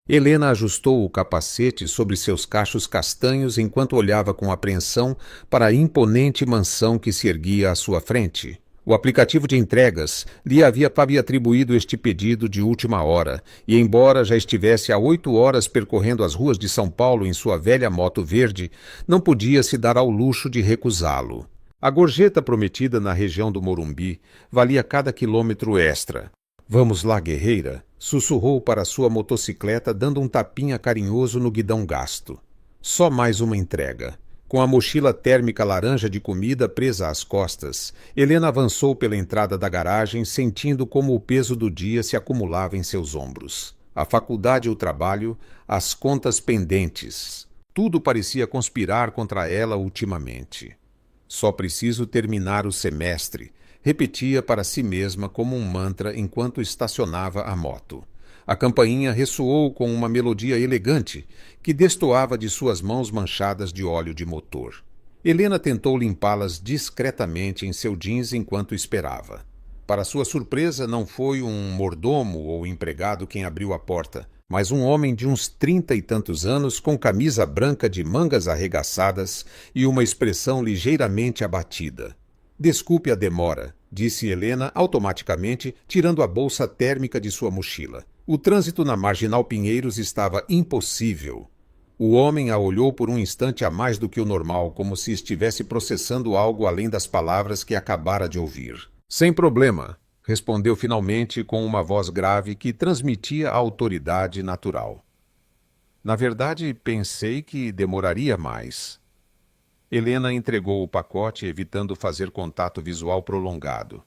Helena ajustou o capacete sobre seus cachos castanhos enquanto olhava com apreensão para a imponente mansão que se erguia à sua frente. O aplicativo de entregas lhe havia atribuído este pedido de última hora, e embora já estivesse há 8 horas percorrendo as ruas de São Paulo em sua velha moto verde, não podia se dar ao luxo de recusá-lo. A gorjeta prometida na região do Morumbi valia cada quilômetro extra. "Vamos lá, guerreira", sussurrou para sua motocicleta, dando um tapinha carinhoso no guidão gasto. Só mais uma entrega. Com a mochila térmica laranja de comida presa às costas, Helena avançou pela entrada da garagem, sentindo como o peso do dia se acumulava em seus ombros. A faculdade e o trabalho, as contas pendentes. Tudo parecia conspirar contra ela ultimamente. "Só preciso terminar o semestre", repetia para si mesma como um mantra enquanto estacionava a moto. A campainha ressoou com uma melodia elegante que destoava de suas mãos manchadas de óleo de motor. Helena tentou limpá-las discretamente em seu jeans enquanto esperava. Para sua surpresa, não foi um mordomo ou empregado quem abriu a porta, mas um homem de uns 30 e tantos anos com camisa branca de mangas arregaçadas e uma expressão ligeiramente abatida. "Desculpe a demora", disse Helena automaticamente, tirando a bolsa térmica de sua mochila. O trânsito na Marginal Pinheiros estava impossível. O homem a olhou por um instante a mais do que o normal, como se estivesse processando algo além das palavras que acabara de ouvir. "Sem problema", respondeu finalmente com uma voz grave que transmitia a autoridade natural. "Na verdade, pensei que demoraria mais." Helena entregou o pacote, evitando fazer contato visual prolongado.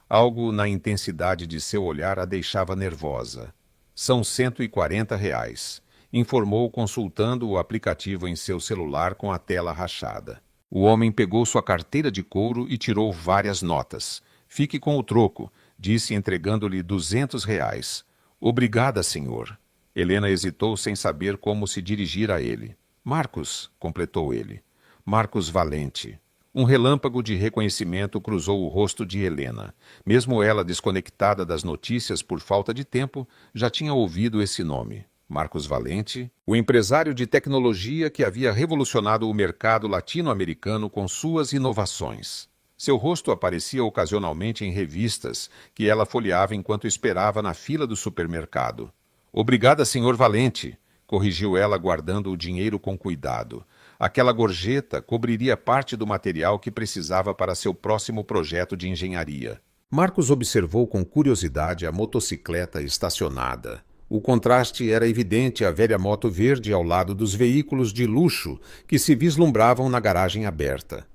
Algo na intensidade de seu olhar a deixava nervosa. "São R$ 140, informou consultando o aplicativo em seu celular com a tela rachada. O homem pegou sua carteira de couro e tirou várias notas. "Fique com o troco", disse entregando-lhe R$ 200. "Obrigada, senhor." Helena hesitou sem saber como se dirigir a ele. "Marcos", completou ele. "Marcos Valente." Um relâmpago de reconhecimento cruzou o rosto de Helena. Mesmo ela desconectada das notícias por falta de tempo, já tinha ouvido esse nome. Marcos Valente, o empresário de tecnologia que havia revolucionado o mercado latino-americano com suas inovações. Seu rosto aparecia ocasionalmente em revistas que ela folheava enquanto esperava na fila do supermercado. "Obrigada, senhor Valente", corrigiu ela, guardando o dinheiro com cuidado. Aquela gorjeta cobriria parte do material que precisava para seu próximo projeto de engenharia. Marcos observou com curiosidade a motocicleta estacionada. O contraste era evidente, a velha moto verde ao lado dos veículos de luxo que se vislumbravam na garagem aberta.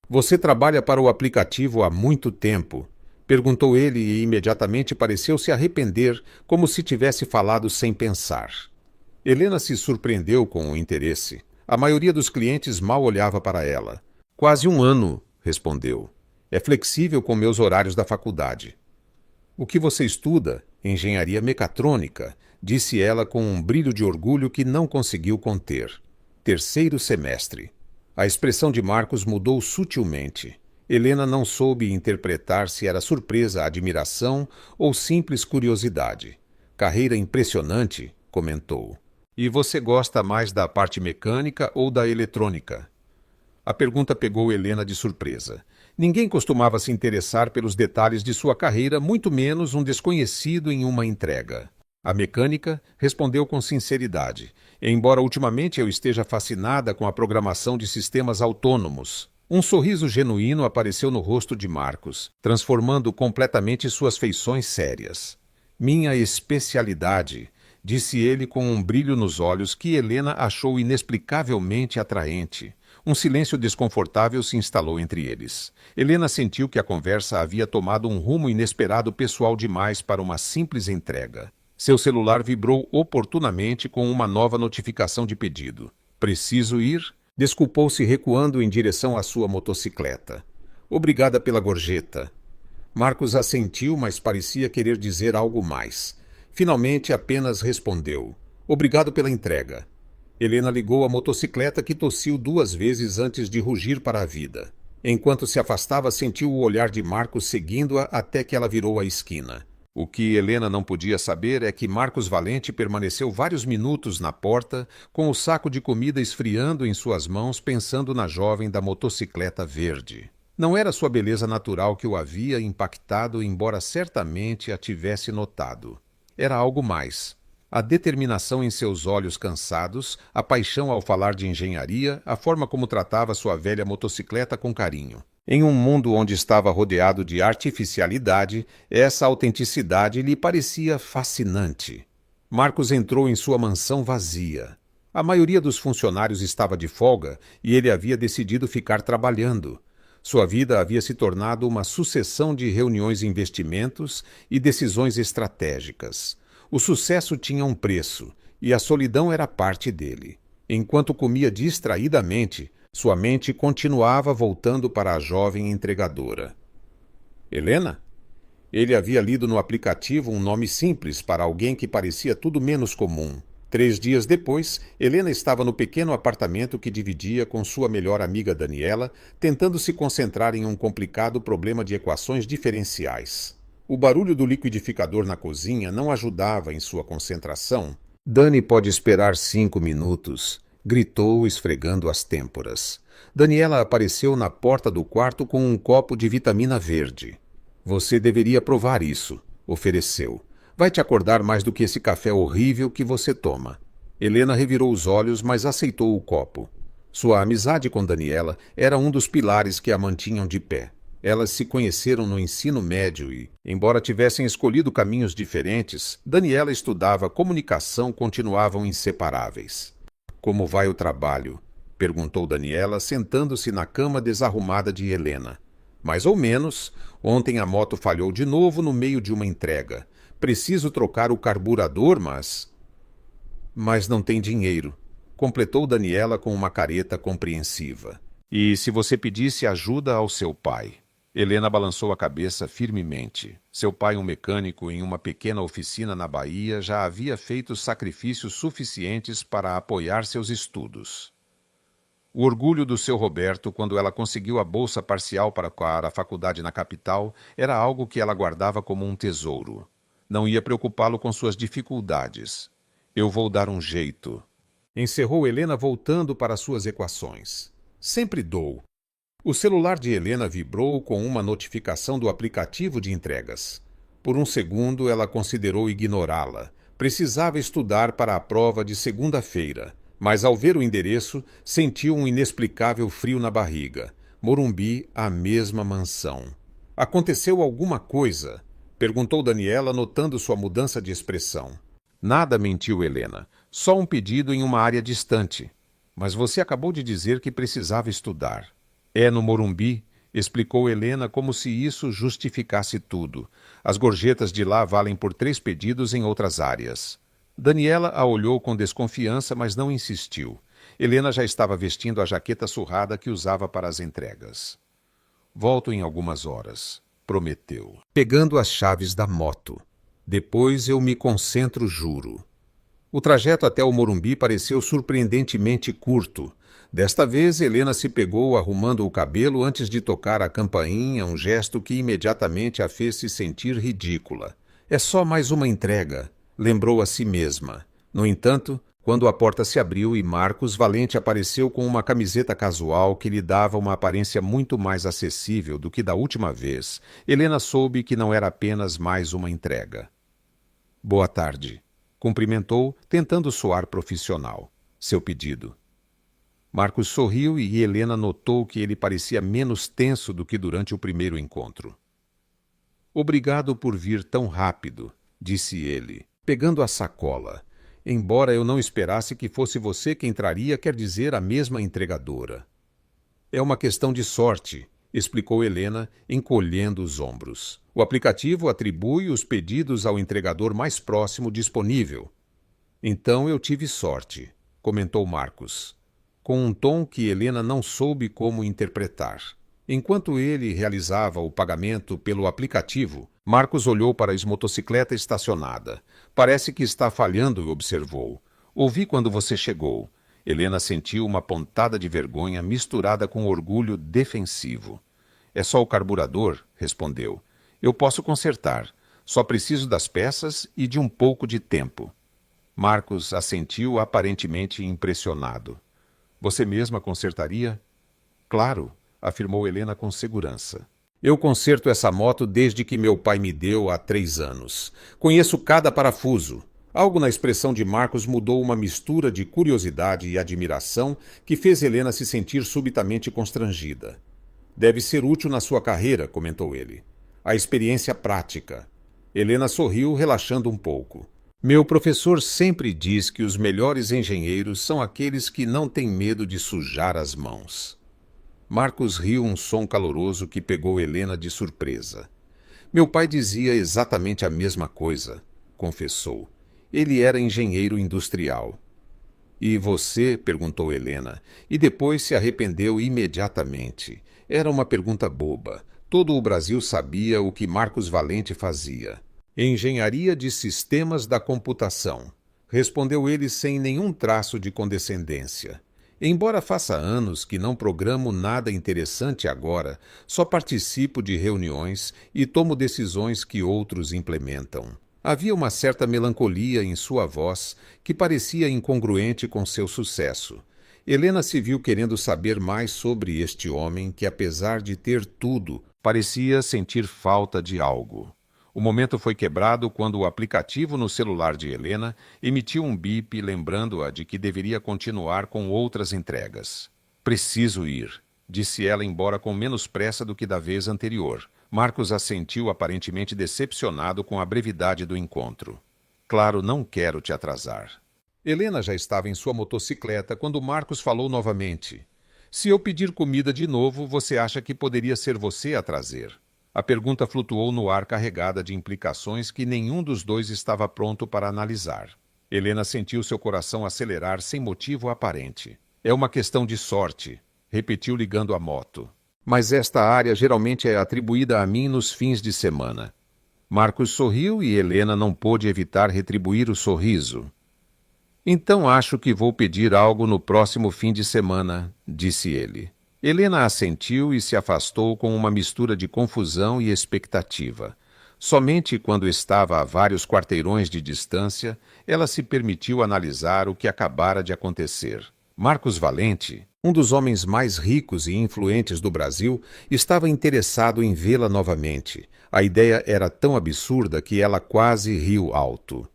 "Você trabalha para o aplicativo há muito tempo?", perguntou ele e imediatamente pareceu se arrepender, como se tivesse falado sem pensar. Helena se surpreendeu com o interesse. A maioria dos clientes mal olhava para ela. "Quase 1 ano", respondeu. "É flexível com meus horários da faculdade." "O que você estuda?" "Engenharia mecatrônica", disse ela com um brilho de orgulho que não conseguiu conter. "Terceiro semestre." A expressão de Marcos mudou sutilmente. Helena não soube interpretar se era surpresa, admiração ou simples curiosidade. "Carreira impressionante", comentou. "E você gosta mais da parte mecânica ou da eletrônica?" A pergunta pegou Helena de surpresa. Ninguém costumava se interessar pelos detalhes de sua carreira, muito menos um desconhecido em uma entrega. "A mecânica", respondeu com sinceridade, "embora ultimamente eu esteja fascinada com a programação de sistemas autônomos." Um sorriso genuíno apareceu no rosto de Marcos, transformando completamente suas feições sérias. "Minha especialidade", disse ele com um brilho nos olhos que Helena achou inexplicavelmente atraente. Um silêncio desconfortável se instalou entre eles. Helena sentiu que a conversa havia tomado um rumo inesperado, pessoal demais para uma simples entrega. Seu celular vibrou oportunamente com uma nova notificação de pedido. "Preciso ir?", desculpou-se recuando em direção à sua motocicleta. "Obrigada pela gorjeta." Marcos assentiu, mas parecia querer dizer algo mais. Finalmente apenas respondeu: "Obrigado pela entrega." Helena ligou a motocicleta, que tossiu 2 vezes antes de rugir para a vida. Enquanto se afastava, sentiu o olhar de Marcos seguindo-a até que ela virou a esquina. O que Helena não podia saber é que Marcos Valente permaneceu vários minutos na porta, com o saco de comida esfriando em suas mãos, pensando na jovem da motocicleta verde. Não era sua beleza natural que o havia impactado, embora certamente a tivesse notado. Era algo mais. A determinação em seus olhos cansados, a paixão ao falar de engenharia, a forma como tratava sua velha motocicleta com carinho. Em um mundo onde estava rodeado de artificialidade, essa autenticidade lhe parecia fascinante. Marcos entrou em sua mansão vazia. A maioria dos funcionários estava de folga e ele havia decidido ficar trabalhando. Sua vida havia se tornado uma sucessão de reuniões de investimentos e decisões estratégicas. O sucesso tinha um preço, e a solidão era parte dele. Enquanto comia distraidamente, sua mente continuava voltando para a jovem entregadora. Helena? Ele havia lido no aplicativo um nome simples para alguém que parecia tudo menos comum. 3 dias depois, Helena estava no pequeno apartamento que dividia com sua melhor amiga Daniela, tentando se concentrar em um complicado problema de equações diferenciais. O barulho do liquidificador na cozinha não ajudava em sua concentração. Dani pode esperar 5 minutos, gritou, esfregando as têmporas. Daniela apareceu na porta do quarto com um copo de vitamina verde. Você deveria provar isso, ofereceu. Vai te acordar mais do que esse café horrível que você toma. Helena revirou os olhos, mas aceitou o copo. Sua amizade com Daniela era um dos pilares que a mantinham de pé. Elas se conheceram no ensino médio e, embora tivessem escolhido caminhos diferentes, Daniela estudava comunicação, continuavam inseparáveis. Como vai o trabalho? Perguntou Daniela, sentando-se na cama desarrumada de Helena. Mais ou menos. Ontem a moto falhou de novo no meio de uma entrega. Preciso trocar o carburador, Mas não tem dinheiro, completou Daniela com uma careta compreensiva. E se você pedisse ajuda ao seu pai? Helena balançou a cabeça firmemente. Seu pai, um mecânico em uma pequena oficina na Bahia, já havia feito sacrifícios suficientes para apoiar seus estudos. O orgulho do seu Roberto, quando ela conseguiu a bolsa parcial para a faculdade na capital, era algo que ela guardava como um tesouro. Não ia preocupá-lo com suas dificuldades. Eu vou dar um jeito. Encerrou Helena, voltando para suas equações. Sempre dou. O celular de Helena vibrou com uma notificação do aplicativo de entregas. Por um segundo, ela considerou ignorá-la. Precisava estudar para a prova de segunda-feira, mas ao ver o endereço, sentiu um inexplicável frio na barriga. Morumbi, a mesma mansão. Aconteceu alguma coisa? Perguntou Daniela, notando sua mudança de expressão. Nada, mentiu Helena. Só um pedido em uma área distante. Mas você acabou de dizer que precisava estudar. É no Morumbi, explicou Helena, como se isso justificasse tudo. As gorjetas de lá valem por 3 pedidos em outras áreas. Daniela a olhou com desconfiança, mas não insistiu. Helena já estava vestindo a jaqueta surrada que usava para as entregas. Volto em algumas horas, prometeu, pegando as chaves da moto. Depois eu me concentro, juro. O trajeto até o Morumbi pareceu surpreendentemente curto. Desta vez, Helena se pegou arrumando o cabelo antes de tocar a campainha, um gesto que imediatamente a fez se sentir ridícula. É só mais uma entrega, lembrou a si mesma. No entanto, quando a porta se abriu e Marcos Valente apareceu com uma camiseta casual que lhe dava uma aparência muito mais acessível do que da última vez, Helena soube que não era apenas mais uma entrega. Boa tarde. Cumprimentou, tentando soar profissional. Seu pedido. Marcos sorriu e Helena notou que ele parecia menos tenso do que durante o primeiro encontro. Obrigado por vir tão rápido, disse ele, pegando a sacola. Embora eu não esperasse que fosse você quem traria, quer dizer, a mesma entregadora. É uma questão de sorte, explicou Helena, encolhendo os ombros. O aplicativo atribui os pedidos ao entregador mais próximo disponível. Então eu tive sorte, comentou Marcos, com um tom que Helena não soube como interpretar. Enquanto ele realizava o pagamento pelo aplicativo, Marcos olhou para a motocicleta estacionada. Parece que está falhando, observou. Ouvi quando você chegou. Helena sentiu uma pontada de vergonha misturada com orgulho defensivo. É só o carburador, respondeu. Eu posso consertar. Só preciso das peças e de um pouco de tempo. Marcos assentiu, aparentemente impressionado. Você mesma consertaria? Claro, afirmou Helena com segurança. Eu conserto essa moto desde que meu pai me deu há 3 anos. Conheço cada parafuso. Algo na expressão de Marcos mudou uma mistura de curiosidade e admiração que fez Helena se sentir subitamente constrangida. Deve ser útil na sua carreira, comentou ele. A experiência prática. Helena sorriu, relaxando um pouco. Meu professor sempre diz que os melhores engenheiros são aqueles que não têm medo de sujar as mãos. Marcos riu um som caloroso que pegou Helena de surpresa. Meu pai dizia exatamente a mesma coisa, confessou. Ele era engenheiro industrial. E você? Perguntou Helena, e depois se arrependeu imediatamente. Era uma pergunta boba. Todo o Brasil sabia o que Marcos Valente fazia. Engenharia de Sistemas da Computação, respondeu ele sem nenhum traço de condescendência. Embora faça anos que não programo nada interessante agora, só participo de reuniões e tomo decisões que outros implementam. Havia uma certa melancolia em sua voz que parecia incongruente com seu sucesso. Helena se viu querendo saber mais sobre este homem que, apesar de ter tudo, parecia sentir falta de algo. O momento foi quebrado quando o aplicativo no celular de Helena emitiu um bip lembrando-a de que deveria continuar com outras entregas. Preciso ir, disse ela, embora com menos pressa do que da vez anterior. Marcos assentiu, aparentemente decepcionado com a brevidade do encontro. Claro, não quero te atrasar. Helena já estava em sua motocicleta quando Marcos falou novamente. Se eu pedir comida de novo, você acha que poderia ser você a trazer? A pergunta flutuou no ar, carregada de implicações que nenhum dos dois estava pronto para analisar. Helena sentiu seu coração acelerar sem motivo aparente. É uma questão de sorte, repetiu ligando a moto. Mas esta área geralmente é atribuída a mim nos fins de semana. Marcos sorriu e Helena não pôde evitar retribuir o sorriso. Então acho que vou pedir algo no próximo fim de semana, disse ele. Helena assentiu e se afastou com uma mistura de confusão e expectativa. Somente quando estava a vários quarteirões de distância, ela se permitiu analisar o que acabara de acontecer. Marcos Valente, um dos homens mais ricos e influentes do Brasil, estava interessado em vê-la novamente. A ideia era tão absurda que ela quase riu alto.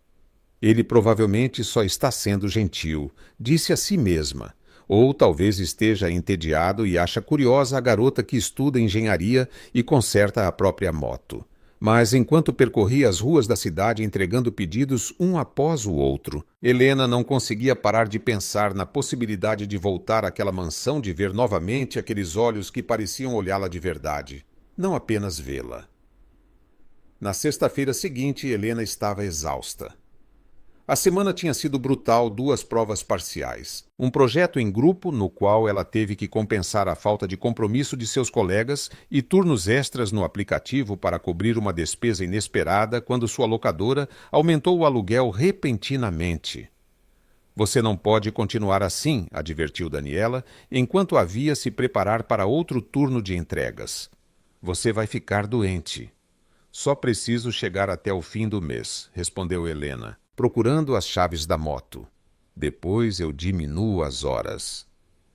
Ele provavelmente só está sendo gentil, disse a si mesma. Ou talvez esteja entediado e acha curiosa a garota que estuda engenharia e conserta a própria moto. Mas enquanto percorria as ruas da cidade entregando pedidos um após o outro, Helena não conseguia parar de pensar na possibilidade de voltar àquela mansão, de ver novamente aqueles olhos que pareciam olhá-la de verdade, não apenas vê-la. Na sexta-feira seguinte, Helena estava exausta. A semana tinha sido brutal, 2 provas parciais. Um projeto em grupo, no qual ela teve que compensar a falta de compromisso de seus colegas, e turnos extras no aplicativo para cobrir uma despesa inesperada quando sua locadora aumentou o aluguel repentinamente. Você não pode continuar assim, advertiu Daniela, enquanto havia se preparar para outro turno de entregas. Você vai ficar doente. Só preciso chegar até o fim do mês, respondeu Helena, procurando as chaves da moto. Depois eu diminuo as horas.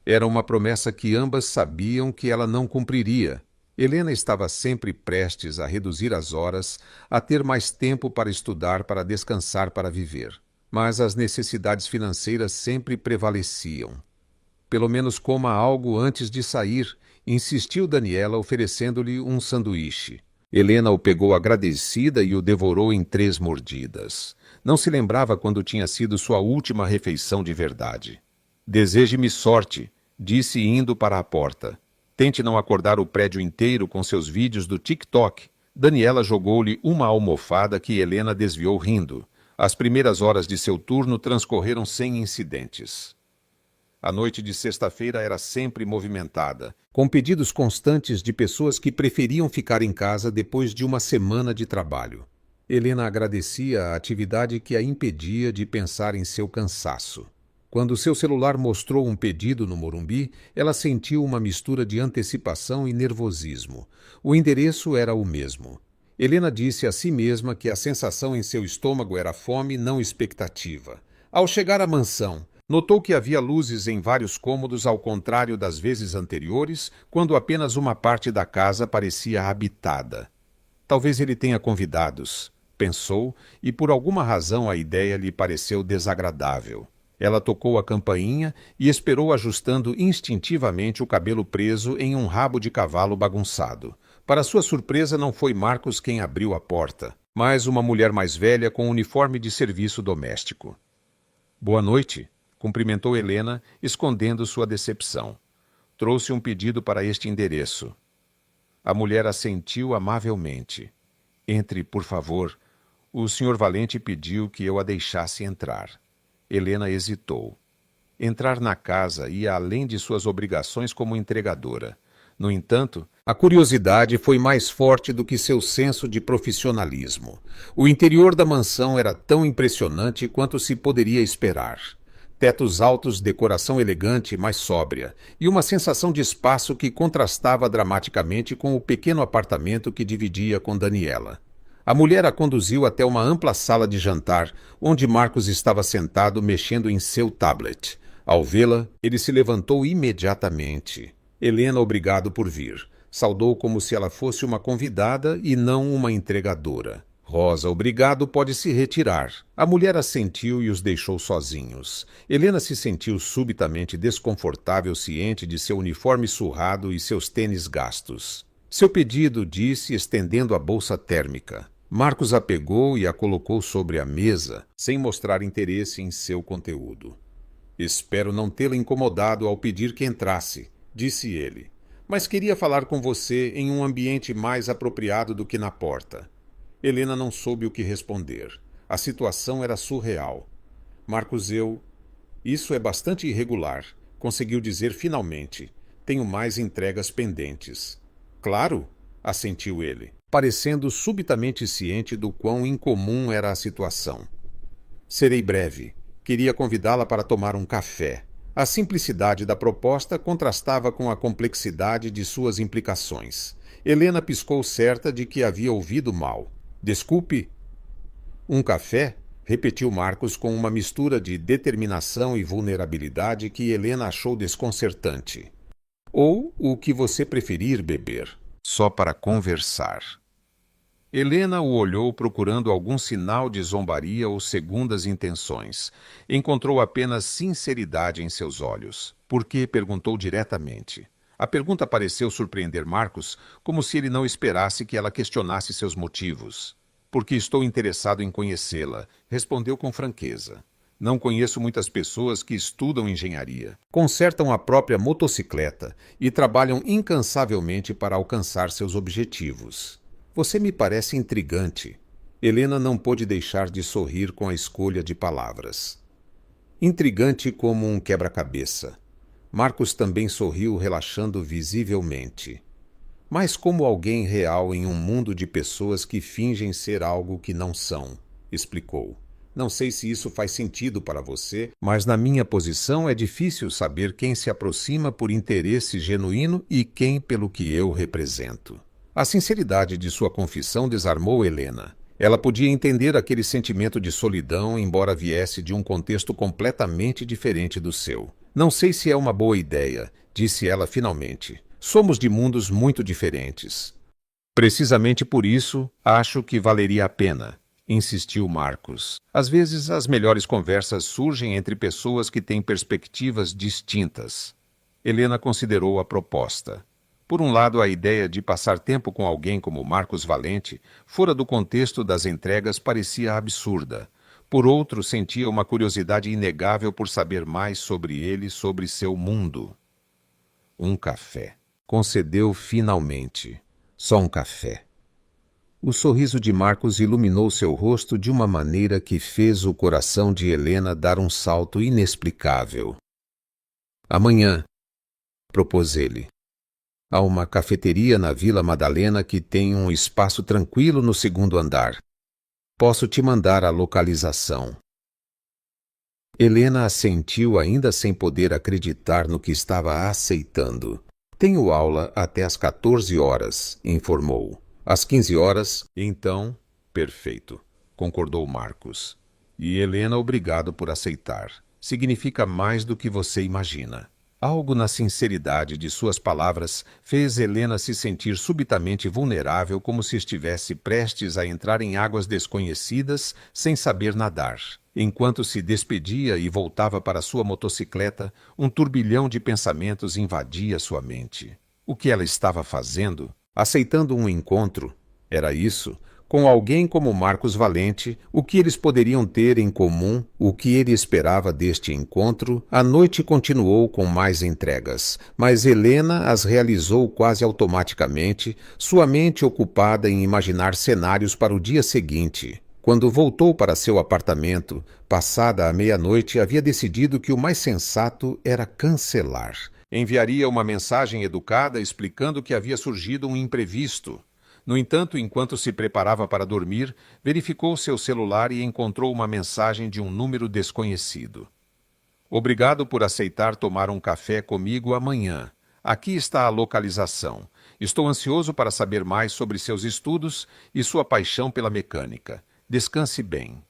Era uma promessa que ambas sabiam que ela não cumpriria. Helena estava sempre prestes a reduzir as horas, a ter mais tempo para estudar, para descansar, para viver. Mas as necessidades financeiras sempre prevaleciam. Pelo menos coma algo antes de sair, insistiu Daniela, oferecendo-lhe um sanduíche. Helena o pegou agradecida e o devorou em 3 mordidas. Não se lembrava quando tinha sido sua última refeição de verdade. Deseje-me sorte, disse indo para a porta. Tente não acordar o prédio inteiro com seus vídeos do TikTok. Daniela jogou-lhe uma almofada que Helena desviou rindo. As primeiras horas de seu turno transcorreram sem incidentes. A noite de sexta-feira era sempre movimentada, com pedidos constantes de pessoas que preferiam ficar em casa depois de uma semana de trabalho. Helena agradecia a atividade que a impedia de pensar em seu cansaço. Quando seu celular mostrou um pedido no Morumbi, ela sentiu uma mistura de antecipação e nervosismo. O endereço era o mesmo. Helena disse a si mesma que a sensação em seu estômago era fome, não expectativa. Ao chegar à mansão, notou que havia luzes em vários cômodos, ao contrário das vezes anteriores, quando apenas uma parte da casa parecia habitada. Talvez ele tenha convidados, pensou, e por alguma razão a ideia lhe pareceu desagradável. Ela tocou a campainha e esperou, ajustando instintivamente o cabelo preso em um rabo de cavalo bagunçado. Para sua surpresa, não foi Marcos quem abriu a porta, mas uma mulher mais velha com uniforme de serviço doméstico. Boa noite, cumprimentou Helena, escondendo sua decepção. Trouxe um pedido para este endereço. A mulher assentiu amavelmente. Entre, por favor. O Sr. Valente pediu que eu a deixasse entrar. Helena hesitou. Entrar na casa ia além de suas obrigações como entregadora. No entanto, a curiosidade foi mais forte do que seu senso de profissionalismo. O interior da mansão era tão impressionante quanto se poderia esperar. Tetos altos, decoração elegante, mas sóbria, e uma sensação de espaço que contrastava dramaticamente com o pequeno apartamento que dividia com Daniela. A mulher a conduziu até uma ampla sala de jantar, onde Marcos estava sentado mexendo em seu tablet. Ao vê-la, ele se levantou imediatamente. Helena, obrigado por vir. Saudou como se ela fosse uma convidada e não uma entregadora. Rosa, obrigado, pode se retirar. A mulher assentiu e os deixou sozinhos. Helena se sentiu subitamente desconfortável, ciente de seu uniforme surrado e seus tênis gastos. Seu pedido, disse, estendendo a bolsa térmica. Marcos a pegou e a colocou sobre a mesa, sem mostrar interesse em seu conteúdo. Espero não tê-la incomodado ao pedir que entrasse, disse ele. Mas queria falar com você em um ambiente mais apropriado do que na porta. Helena não soube o que responder. A situação era surreal. Marcos, Isso é bastante irregular, conseguiu dizer finalmente. Tenho mais entregas pendentes. Claro, assentiu ele, parecendo subitamente ciente do quão incomum era a situação. Serei breve. Queria convidá-la para tomar um café. A simplicidade da proposta contrastava com a complexidade de suas implicações. Helena piscou, certa de que havia ouvido mal. Desculpe. Um café? Repetiu Marcos com uma mistura de determinação e vulnerabilidade que Helena achou desconcertante. Ou o que você preferir beber, só para conversar. Helena o olhou procurando algum sinal de zombaria ou segundas intenções. Encontrou apenas sinceridade em seus olhos. Por quê? Perguntou diretamente. A pergunta pareceu surpreender Marcos, como se ele não esperasse que ela questionasse seus motivos. Porque estou interessado em conhecê-la, respondeu com franqueza. Não conheço muitas pessoas que estudam engenharia, consertam a própria motocicleta e trabalham incansavelmente para alcançar seus objetivos. Você me parece intrigante. Helena não pôde deixar de sorrir com a escolha de palavras. Intrigante como um quebra-cabeça. Marcos também sorriu, relaxando visivelmente. Mas como alguém real em um mundo de pessoas que fingem ser algo que não são, explicou. Não sei se isso faz sentido para você, mas na minha posição é difícil saber quem se aproxima por interesse genuíno e quem pelo que eu represento. A sinceridade de sua confissão desarmou Helena. Ela podia entender aquele sentimento de solidão, embora viesse de um contexto completamente diferente do seu. Não sei se é uma boa ideia, disse ela finalmente. Somos de mundos muito diferentes. Precisamente por isso, acho que valeria a pena, insistiu Marcos. Às vezes, as melhores conversas surgem entre pessoas que têm perspectivas distintas. Helena considerou a proposta. Por um lado, a ideia de passar tempo com alguém como Marcos Valente, fora do contexto das entregas, parecia absurda. Por outro, sentia uma curiosidade inegável por saber mais sobre ele, sobre seu mundo. Um café. Concedeu finalmente. Só um café. O sorriso de Marcos iluminou seu rosto de uma maneira que fez o coração de Helena dar um salto inexplicável. Amanhã, propôs ele. Há uma cafeteria na Vila Madalena que tem um espaço tranquilo no segundo andar. Posso te mandar a localização. Helena assentiu, ainda sem poder acreditar no que estava aceitando. Tenho aula até às 14 horas, informou. Às 15 horas, então, perfeito, concordou Marcos. E Helena, obrigado por aceitar. Significa mais do que você imagina. Algo na sinceridade de suas palavras fez Helena se sentir subitamente vulnerável, como se estivesse prestes a entrar em águas desconhecidas sem saber nadar. Enquanto se despedia e voltava para sua motocicleta, um turbilhão de pensamentos invadia sua mente. O que ela estava fazendo? Aceitando um encontro? Era isso? Com alguém como Marcos Valente, o que eles poderiam ter em comum, o que ele esperava deste encontro? A noite continuou com mais entregas, mas Helena as realizou quase automaticamente, sua mente ocupada em imaginar cenários para o dia seguinte. Quando voltou para seu apartamento, passada a meia-noite, havia decidido que o mais sensato era cancelar. Enviaria uma mensagem educada explicando que havia surgido um imprevisto. No entanto, enquanto se preparava para dormir, verificou seu celular e encontrou uma mensagem de um número desconhecido. Obrigado por aceitar tomar um café comigo amanhã. Aqui está a localização. Estou ansioso para saber mais sobre seus estudos e sua paixão pela mecânica. Descanse bem.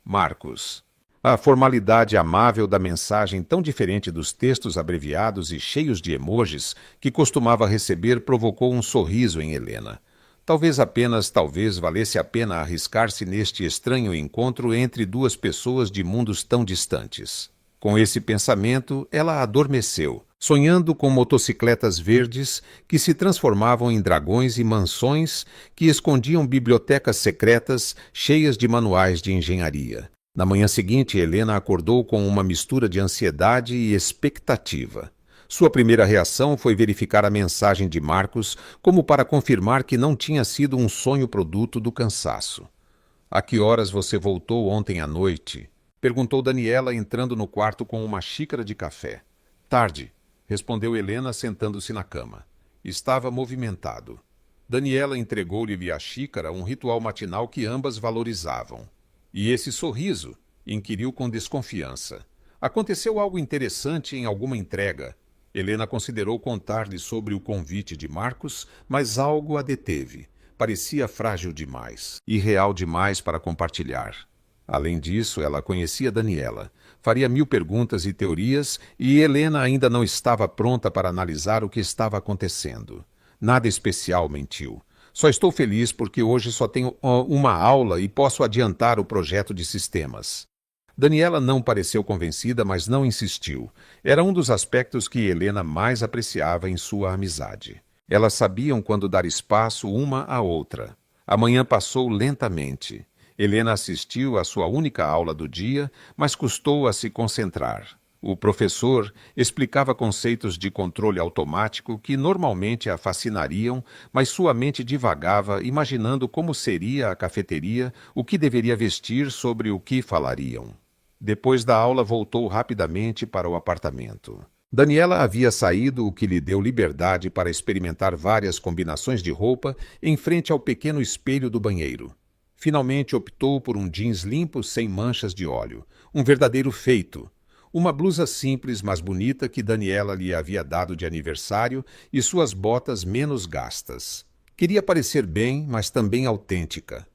Marcos. A formalidade amável da mensagem, tão diferente dos textos abreviados e cheios de emojis que costumava receber, provocou um sorriso em Helena. Talvez valesse a pena arriscar-se neste estranho encontro entre duas pessoas de mundos tão distantes. Com esse pensamento, ela adormeceu, sonhando com motocicletas verdes que se transformavam em dragões e mansões que escondiam bibliotecas secretas cheias de manuais de engenharia. Na manhã seguinte, Helena acordou com uma mistura de ansiedade e expectativa. Sua primeira reação foi verificar a mensagem de Marcos como para confirmar que não tinha sido um sonho produto do cansaço. A que horas você voltou ontem à noite? Perguntou Daniela, entrando no quarto com uma xícara de café. Tarde, respondeu Helena, sentando-se na cama. Estava movimentado. Daniela entregou-lhe a xícara, um ritual matinal que ambas valorizavam. E esse sorriso? Inquiriu com desconfiança. Aconteceu algo interessante em alguma entrega. Helena considerou contar-lhe sobre o convite de Marcos, mas algo a deteve. Parecia frágil demais, irreal demais para compartilhar. Além disso, ela conhecia Daniela. Faria 1000 perguntas e teorias, e Helena ainda não estava pronta para analisar o que estava acontecendo. Nada especial, mentiu. Só estou feliz porque hoje só tenho uma aula e posso adiantar o projeto de sistemas. Daniela não pareceu convencida, mas não insistiu. Era um dos aspectos que Helena mais apreciava em sua amizade. Elas sabiam quando dar espaço uma à outra. A manhã passou lentamente. Helena assistiu à sua única aula do dia, mas custou a se concentrar. O professor explicava conceitos de controle automático que normalmente a fascinariam, mas sua mente divagava, imaginando como seria a cafeteria, o que deveria vestir, sobre o que falariam. Depois da aula, voltou rapidamente para o apartamento. Daniela havia saído, o que lhe deu liberdade para experimentar várias combinações de roupa em frente ao pequeno espelho do banheiro. Finalmente optou por um jeans limpo sem manchas de óleo, um verdadeiro feito. Uma blusa simples, mas bonita, que Daniela lhe havia dado de aniversário, e suas botas menos gastas. Queria parecer bem, mas também autêntica.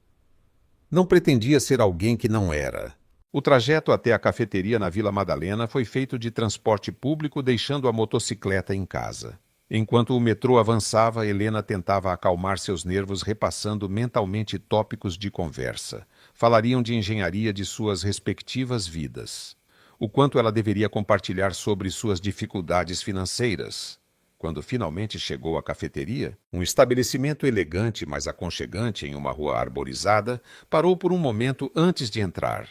Não pretendia ser alguém que não era. O trajeto até a cafeteria na Vila Madalena foi feito de transporte público, deixando a motocicleta em casa. Enquanto o metrô avançava, Helena tentava acalmar seus nervos, repassando mentalmente tópicos de conversa. Falariam de engenharia de suas respectivas vidas. O quanto ela deveria compartilhar sobre suas dificuldades financeiras. Quando finalmente chegou à cafeteria, um estabelecimento elegante, mas aconchegante em uma rua arborizada, parou por um momento antes de entrar.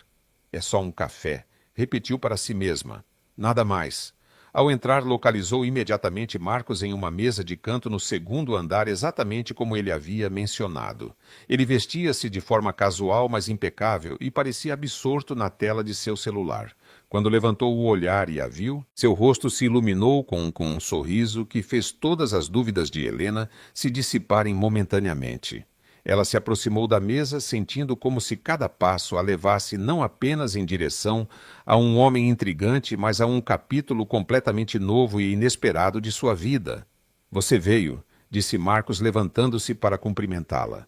É só um café, repetiu para si mesma. Nada mais. Ao entrar, localizou imediatamente Marcos em uma mesa de canto no segundo andar, exatamente como ele havia mencionado. Ele vestia-se de forma casual, mas impecável, e parecia absorto na tela de seu celular. Quando levantou o olhar e a viu, seu rosto se iluminou com um sorriso que fez todas as dúvidas de Helena se dissiparem momentaneamente. Ela se aproximou da mesa, sentindo como se cada passo a levasse não apenas em direção a um homem intrigante, mas a um capítulo completamente novo e inesperado de sua vida. Você veio, disse Marcos, levantando-se para cumprimentá-la.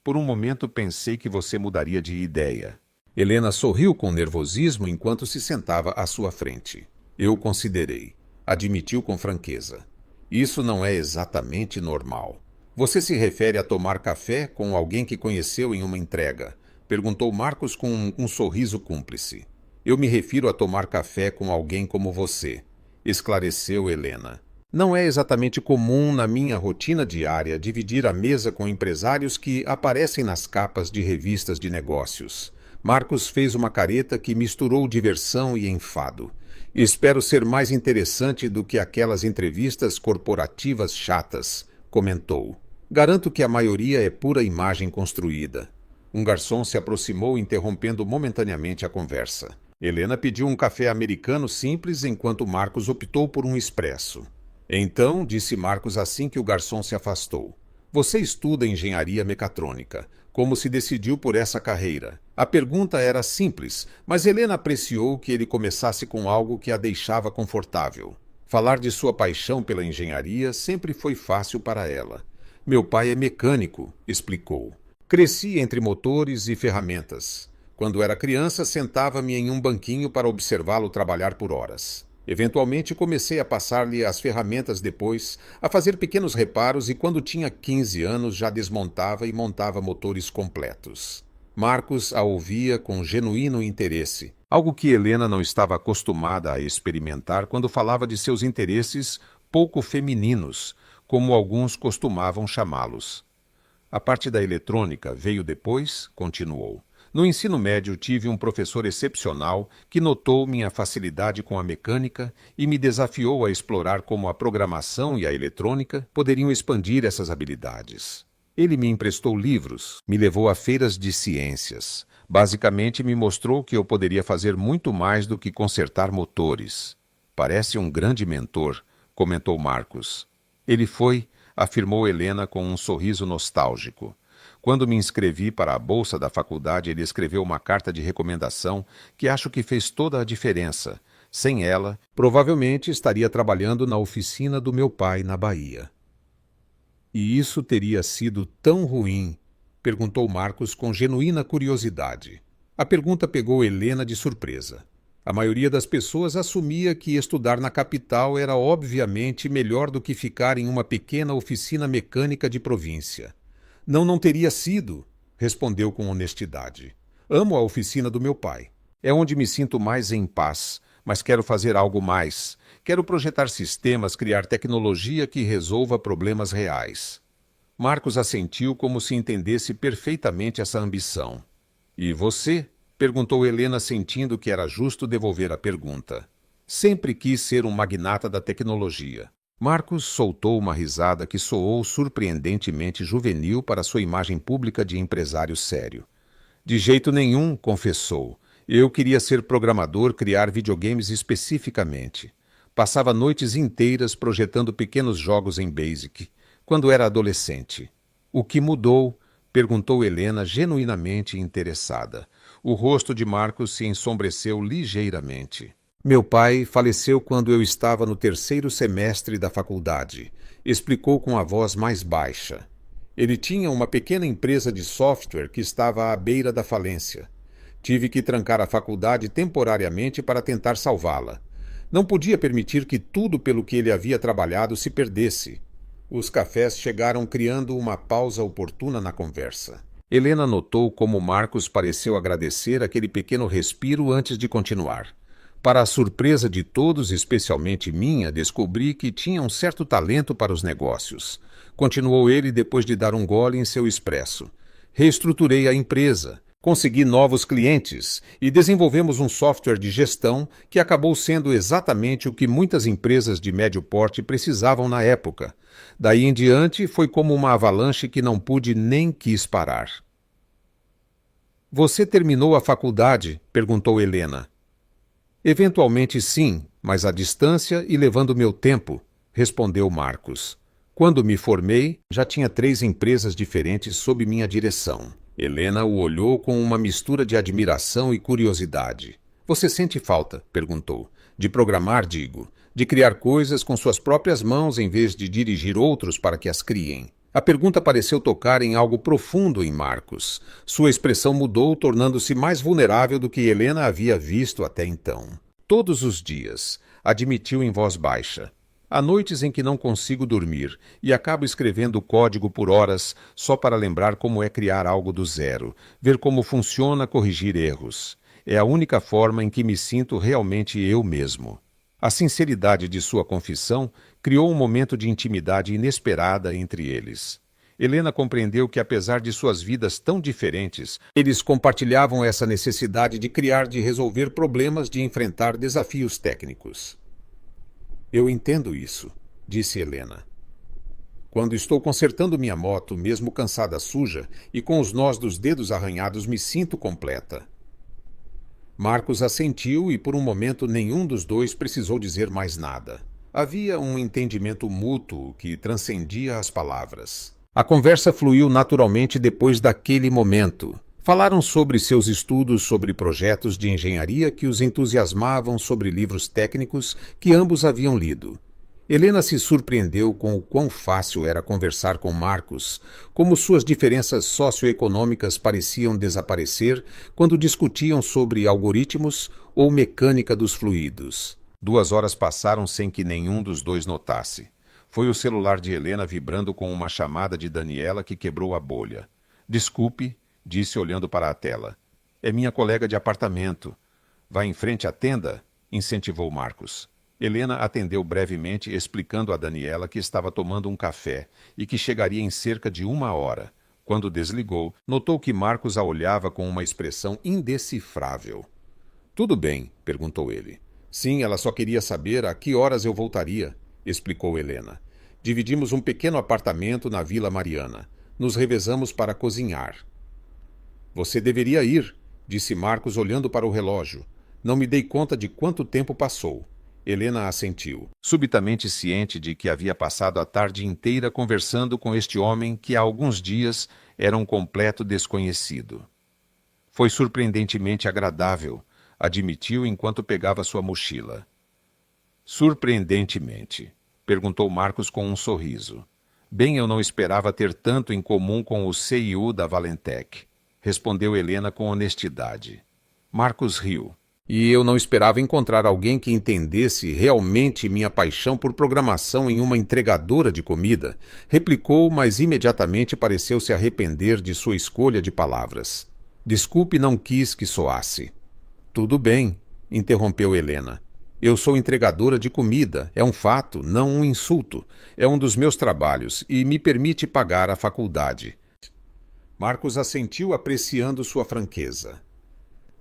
Por um momento pensei que você mudaria de ideia. Helena sorriu com nervosismo enquanto se sentava à sua frente. Eu considerei. Admitiu com franqueza. Isso não é exatamente normal. Você se refere a tomar café com alguém que conheceu em uma entrega? Perguntou Marcos com um sorriso cúmplice. Eu me refiro a tomar café com alguém como você, esclareceu Helena. Não é exatamente comum na minha rotina diária dividir a mesa com empresários que aparecem nas capas de revistas de negócios. Marcos fez uma careta que misturou diversão e enfado. Espero ser mais interessante do que aquelas entrevistas corporativas chatas, comentou. Garanto que a maioria é pura imagem construída. Um garçom se aproximou, interrompendo momentaneamente a conversa. Helena pediu um café americano simples, enquanto Marcos optou por um expresso. Então, disse Marcos assim que o garçom se afastou. Você estuda engenharia mecatrônica. Como se decidiu por essa carreira? A pergunta era simples, mas Helena apreciou que ele começasse com algo que a deixava confortável. Falar de sua paixão pela engenharia sempre foi fácil para ela. Meu pai é mecânico, explicou. Cresci entre motores e ferramentas. Quando era criança, sentava-me em um banquinho para observá-lo trabalhar por horas. Eventualmente, comecei a passar-lhe as ferramentas depois, a fazer pequenos reparos e, quando tinha 15 anos, já desmontava e montava motores completos. Marcos a ouvia com genuíno interesse, algo que Helena não estava acostumada a experimentar quando falava de seus interesses pouco femininos, como alguns costumavam chamá-los. A parte da eletrônica veio depois, continuou. No ensino médio tive um professor excepcional que notou minha facilidade com a mecânica e me desafiou a explorar como a programação e a eletrônica poderiam expandir essas habilidades. Ele me emprestou livros, me levou a feiras de ciências. Basicamente me mostrou que eu poderia fazer muito mais do que consertar motores. Parece um grande mentor, comentou Marcos. Ele foi, afirmou Helena com um sorriso nostálgico. Quando me inscrevi para a bolsa da faculdade, ele escreveu uma carta de recomendação que acho que fez toda a diferença. Sem ela, provavelmente estaria trabalhando na oficina do meu pai na Bahia. E isso teria sido tão ruim? Perguntou Marcos com genuína curiosidade. A pergunta pegou Helena de surpresa. A maioria das pessoas assumia que estudar na capital era obviamente melhor do que ficar em uma pequena oficina mecânica de província. Não teria sido, respondeu com honestidade. Amo a oficina do meu pai. É onde me sinto mais em paz, mas quero fazer algo mais. Quero projetar sistemas, criar tecnologia que resolva problemas reais. Marcos assentiu como se entendesse perfeitamente essa ambição. E você? Perguntou Helena, sentindo que era justo devolver a pergunta. Sempre quis ser um magnata da tecnologia. Marcos soltou uma risada que soou surpreendentemente juvenil para sua imagem pública de empresário sério. De jeito nenhum, confessou. Eu queria ser programador, criar videogames especificamente. Passava noites inteiras projetando pequenos jogos em Basic, quando era adolescente. O que mudou? Perguntou Helena, genuinamente interessada. O rosto de Marcos se ensombreceu ligeiramente. Meu pai faleceu quando eu estava no 3º semestre da faculdade, explicou com a voz mais baixa. Ele tinha uma pequena empresa de software que estava à beira da falência. Tive que trancar a faculdade temporariamente para tentar salvá-la. Não podia permitir que tudo pelo que ele havia trabalhado se perdesse. Os cafés chegaram criando uma pausa oportuna na conversa. Helena notou como Marcos pareceu agradecer aquele pequeno respiro antes de continuar. Para a surpresa de todos, especialmente minha, descobri que tinha um certo talento para os negócios. Continuou ele depois de dar um gole em seu expresso. Reestruturei a empresa, consegui novos clientes e desenvolvemos um software de gestão que acabou sendo exatamente o que muitas empresas de médio porte precisavam na época. Daí em diante, foi como uma avalanche que não pude nem quis parar. Você terminou a faculdade? Perguntou Helena. Eventualmente sim, mas à distância e levando meu tempo, respondeu Marcos. Quando me formei, já tinha 3 empresas diferentes sob minha direção. Helena o olhou com uma mistura de admiração e curiosidade. Você sente falta? Perguntou. De programar, digo. De criar coisas com suas próprias mãos em vez de dirigir outros para que as criem. A pergunta pareceu tocar em algo profundo em Marcos. Sua expressão mudou, tornando-se mais vulnerável do que Helena havia visto até então. Todos os dias, admitiu em voz baixa. Há noites em que não consigo dormir e acabo escrevendo código por horas só para lembrar como é criar algo do zero, ver como funciona corrigir erros. É a única forma em que me sinto realmente eu mesmo. A sinceridade de sua confissão criou um momento de intimidade inesperada entre eles. Helena compreendeu que, apesar de suas vidas tão diferentes, eles compartilhavam essa necessidade de criar, de resolver problemas, de enfrentar desafios técnicos. Eu entendo isso, disse Helena. Quando estou consertando minha moto, mesmo cansada suja, e com os nós dos dedos arranhados, me sinto completa. Marcos assentiu e por um momento nenhum dos dois precisou dizer mais nada. Havia um entendimento mútuo que transcendia as palavras. A conversa fluiu naturalmente depois daquele momento. Falaram sobre seus estudos sobre projetos de engenharia que os entusiasmavam, sobre livros técnicos que ambos haviam lido. Helena se surpreendeu com o quão fácil era conversar com Marcos, como suas diferenças socioeconômicas pareciam desaparecer quando discutiam sobre algoritmos ou mecânica dos fluidos. 2 horas passaram sem que nenhum dos dois notasse. Foi o celular de Helena vibrando com uma chamada de Daniela que quebrou a bolha. Desculpe, disse olhando para a tela. É minha colega de apartamento. Vá em frente à tenda? Incentivou Marcos. Helena atendeu brevemente, explicando a Daniela que estava tomando um café e que chegaria em cerca de 1 hora. Quando desligou, notou que Marcos a olhava com uma expressão indecifrável. Tudo bem? Perguntou ele. Sim, ela só queria saber a que horas eu voltaria, explicou Helena. Dividimos um pequeno apartamento na Vila Mariana. Nos revezamos para cozinhar. Você deveria ir, disse Marcos olhando para o relógio. Não me dei conta de quanto tempo passou. Helena assentiu, subitamente ciente de que havia passado a tarde inteira conversando com este homem que há alguns dias era um completo desconhecido. Foi surpreendentemente agradável, admitiu enquanto pegava sua mochila. Surpreendentemente, perguntou Marcos com um sorriso. Bem, eu não esperava ter tanto em comum com o CEO da Valentech, respondeu Helena com honestidade. Marcos riu. E eu não esperava encontrar alguém que entendesse realmente minha paixão por programação em uma entregadora de comida, replicou, mas imediatamente pareceu se arrepender de sua escolha de palavras. Desculpe, não quis que soasse. Tudo bem, interrompeu Helena. Eu sou entregadora de comida, é um fato, não um insulto. É um dos meus trabalhos e me permite pagar a faculdade. Marcos assentiu apreciando sua franqueza.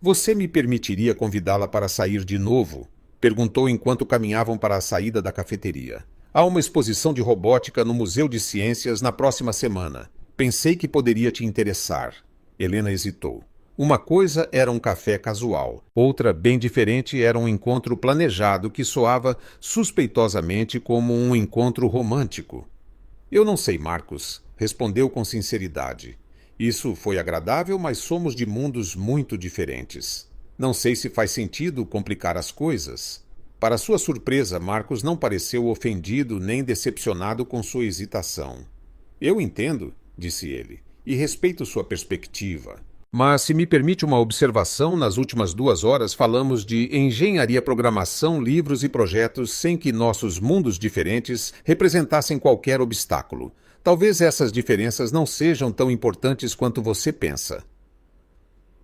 Você me permitiria convidá-la para sair de novo? Perguntou enquanto caminhavam para a saída da cafeteria. Há uma exposição de robótica no Museu de Ciências na próxima semana. Pensei que poderia te interessar. Helena hesitou. Uma coisa era um café casual. Outra, bem diferente, era um encontro planejado que soava suspeitosamente como um encontro romântico. Eu não sei, Marcos, respondeu com sinceridade. Isso foi agradável, mas somos de mundos muito diferentes. Não sei se faz sentido complicar as coisas. Para sua surpresa, Marcos não pareceu ofendido nem decepcionado com sua hesitação. Eu entendo, disse ele, e respeito sua perspectiva. Mas, se me permite uma observação, nas últimas 2 horas falamos de engenharia, programação, livros e projetos sem que nossos mundos diferentes representassem qualquer obstáculo. Talvez essas diferenças não sejam tão importantes quanto você pensa.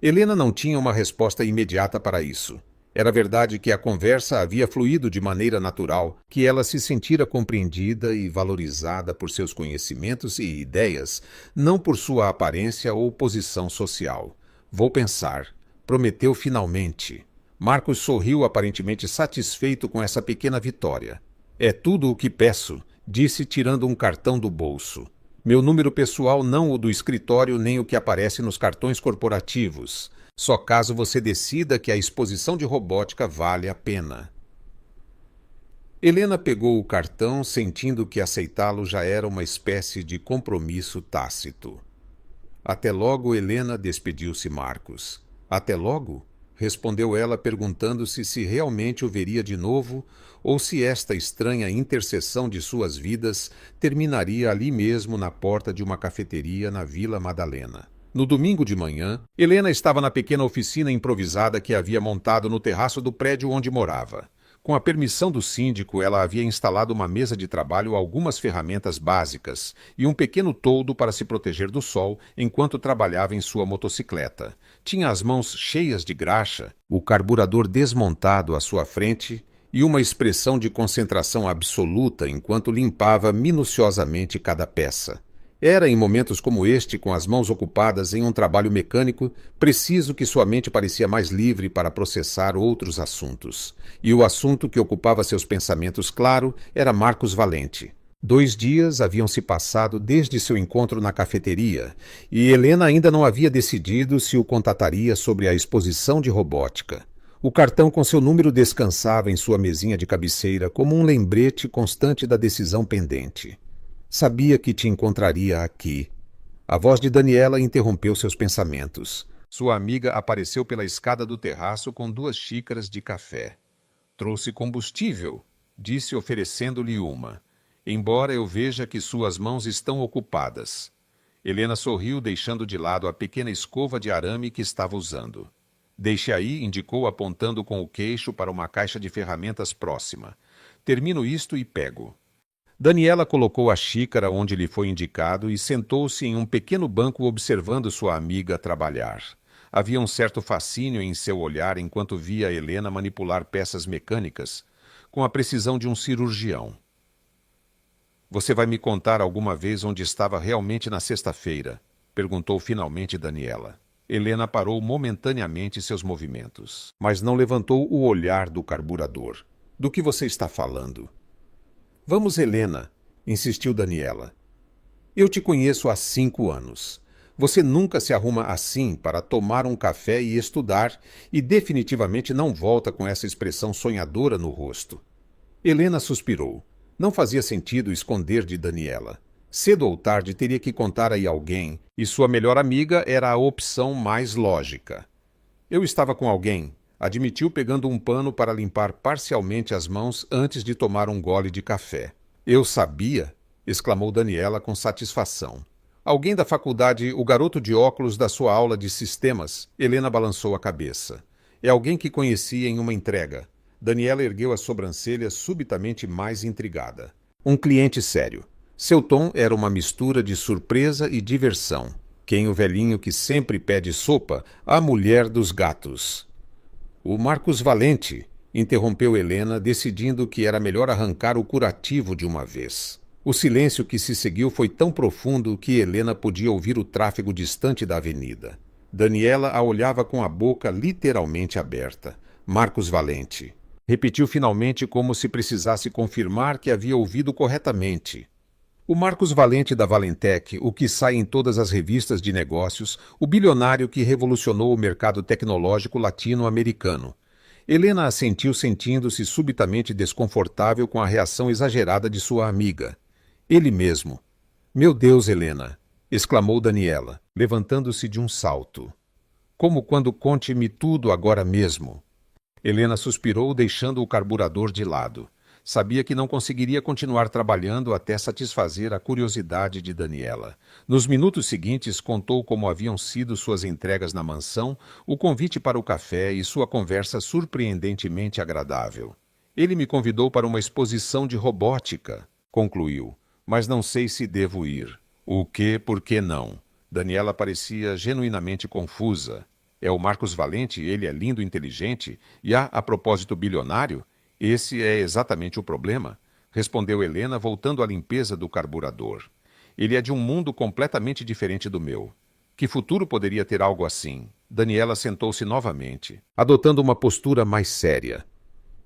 Helena não tinha uma resposta imediata para isso. Era verdade que a conversa havia fluído de maneira natural, que ela se sentira compreendida e valorizada por seus conhecimentos e ideias, não por sua aparência ou posição social. Vou pensar, prometeu finalmente. Marcos sorriu aparentemente satisfeito com essa pequena vitória. É tudo o que peço, disse tirando um cartão do bolso. Meu número pessoal, não o do escritório nem o que aparece nos cartões corporativos. Só caso você decida que a exposição de robótica vale a pena. Helena pegou o cartão, sentindo que aceitá-lo já era uma espécie de compromisso tácito. Até logo, Helena, despediu-se Marcos. Até logo? respondeu ela, perguntando-se se realmente o veria de novo ou se esta estranha interseção de suas vidas terminaria ali mesmo na porta de uma cafeteria na Vila Madalena. No domingo de manhã, Helena estava na pequena oficina improvisada que havia montado no terraço do prédio onde morava. Com a permissão do síndico, ela havia instalado uma mesa de trabalho, algumas ferramentas básicas e um pequeno toldo para se proteger do sol enquanto trabalhava em sua motocicleta. Tinha as mãos cheias de graxa, o carburador desmontado à sua frente e uma expressão de concentração absoluta enquanto limpava minuciosamente cada peça. Era em momentos como este, com as mãos ocupadas em um trabalho mecânico, preciso, que sua mente parecia mais livre para processar outros assuntos. E o assunto que ocupava seus pensamentos, claro, era Marcos Valente. 2 dias haviam se passado desde seu encontro na cafeteria, e Helena ainda não havia decidido se o contataria sobre a exposição de robótica. O cartão com seu número descansava em sua mesinha de cabeceira como um lembrete constante da decisão pendente. Sabia que te encontraria aqui. A voz de Daniela interrompeu seus pensamentos. Sua amiga apareceu pela escada do terraço com 2 xícaras de café. Trouxe combustível, disse, oferecendo-lhe uma. Embora eu veja que suas mãos estão ocupadas. Helena sorriu, deixando de lado a pequena escova de arame que estava usando. Deixe aí, indicou, apontando com o queixo para uma caixa de ferramentas próxima. Termino isto e pego. Daniela colocou a xícara onde lhe foi indicado e sentou-se em um pequeno banco observando sua amiga trabalhar. Havia um certo fascínio em seu olhar enquanto via Helena manipular peças mecânicas com a precisão de um cirurgião. Você vai me contar alguma vez onde estava realmente na sexta-feira? Perguntou finalmente Daniela. Helena parou momentaneamente seus movimentos, mas não levantou o olhar do carburador. Do que você está falando? Vamos, Helena, insistiu Daniela. Eu te conheço há 5 anos. Você nunca se arruma assim para tomar um café e estudar e definitivamente não volta com essa expressão sonhadora no rosto. Helena suspirou. Não fazia sentido esconder de Daniela. Cedo ou tarde teria que contar a alguém, e sua melhor amiga era a opção mais lógica. Eu estava com alguém, admitiu, pegando um pano para limpar parcialmente as mãos antes de tomar um gole de café. Eu sabia, exclamou Daniela com satisfação. Alguém da faculdade, o garoto de óculos da sua aula de sistemas. Helena balançou a cabeça. É alguém que conhecia em uma entrega. Daniela ergueu as sobrancelhas, subitamente mais intrigada. Um cliente sério. Seu tom era uma mistura de surpresa e diversão. Quem o velhinho que sempre pede sopa? A mulher dos gatos. O Marcos Valente, interrompeu Helena, decidindo que era melhor arrancar o curativo de uma vez. O silêncio que se seguiu foi tão profundo que Helena podia ouvir o tráfego distante da avenida. Daniela a olhava com a boca literalmente aberta. Marcos Valente. Repetiu finalmente como se precisasse confirmar que havia ouvido corretamente. O Marcos Valente da Valentec, o que sai em todas as revistas de negócios, o bilionário que revolucionou o mercado tecnológico latino-americano. Helena assentiu, sentindo-se subitamente desconfortável com a reação exagerada de sua amiga. Ele mesmo. Meu Deus, Helena! Exclamou Daniela, levantando-se de um salto. Como quando conte-me tudo agora mesmo. Helena suspirou, deixando o carburador de lado. Sabia que não conseguiria continuar trabalhando até satisfazer a curiosidade de Daniela. Nos minutos seguintes, contou como haviam sido suas entregas na mansão, o convite para o café e sua conversa surpreendentemente agradável. Ele me convidou para uma exposição de robótica, concluiu, mas não sei se devo ir. O quê, por que não? Daniela parecia genuinamente confusa. É o Marcos Valente, ele é lindo e inteligente, e a propósito, bilionário? Esse é exatamente o problema, respondeu Helena, voltando à limpeza do carburador. Ele é de um mundo completamente diferente do meu. Que futuro poderia ter algo assim? Daniela sentou-se novamente, adotando uma postura mais séria.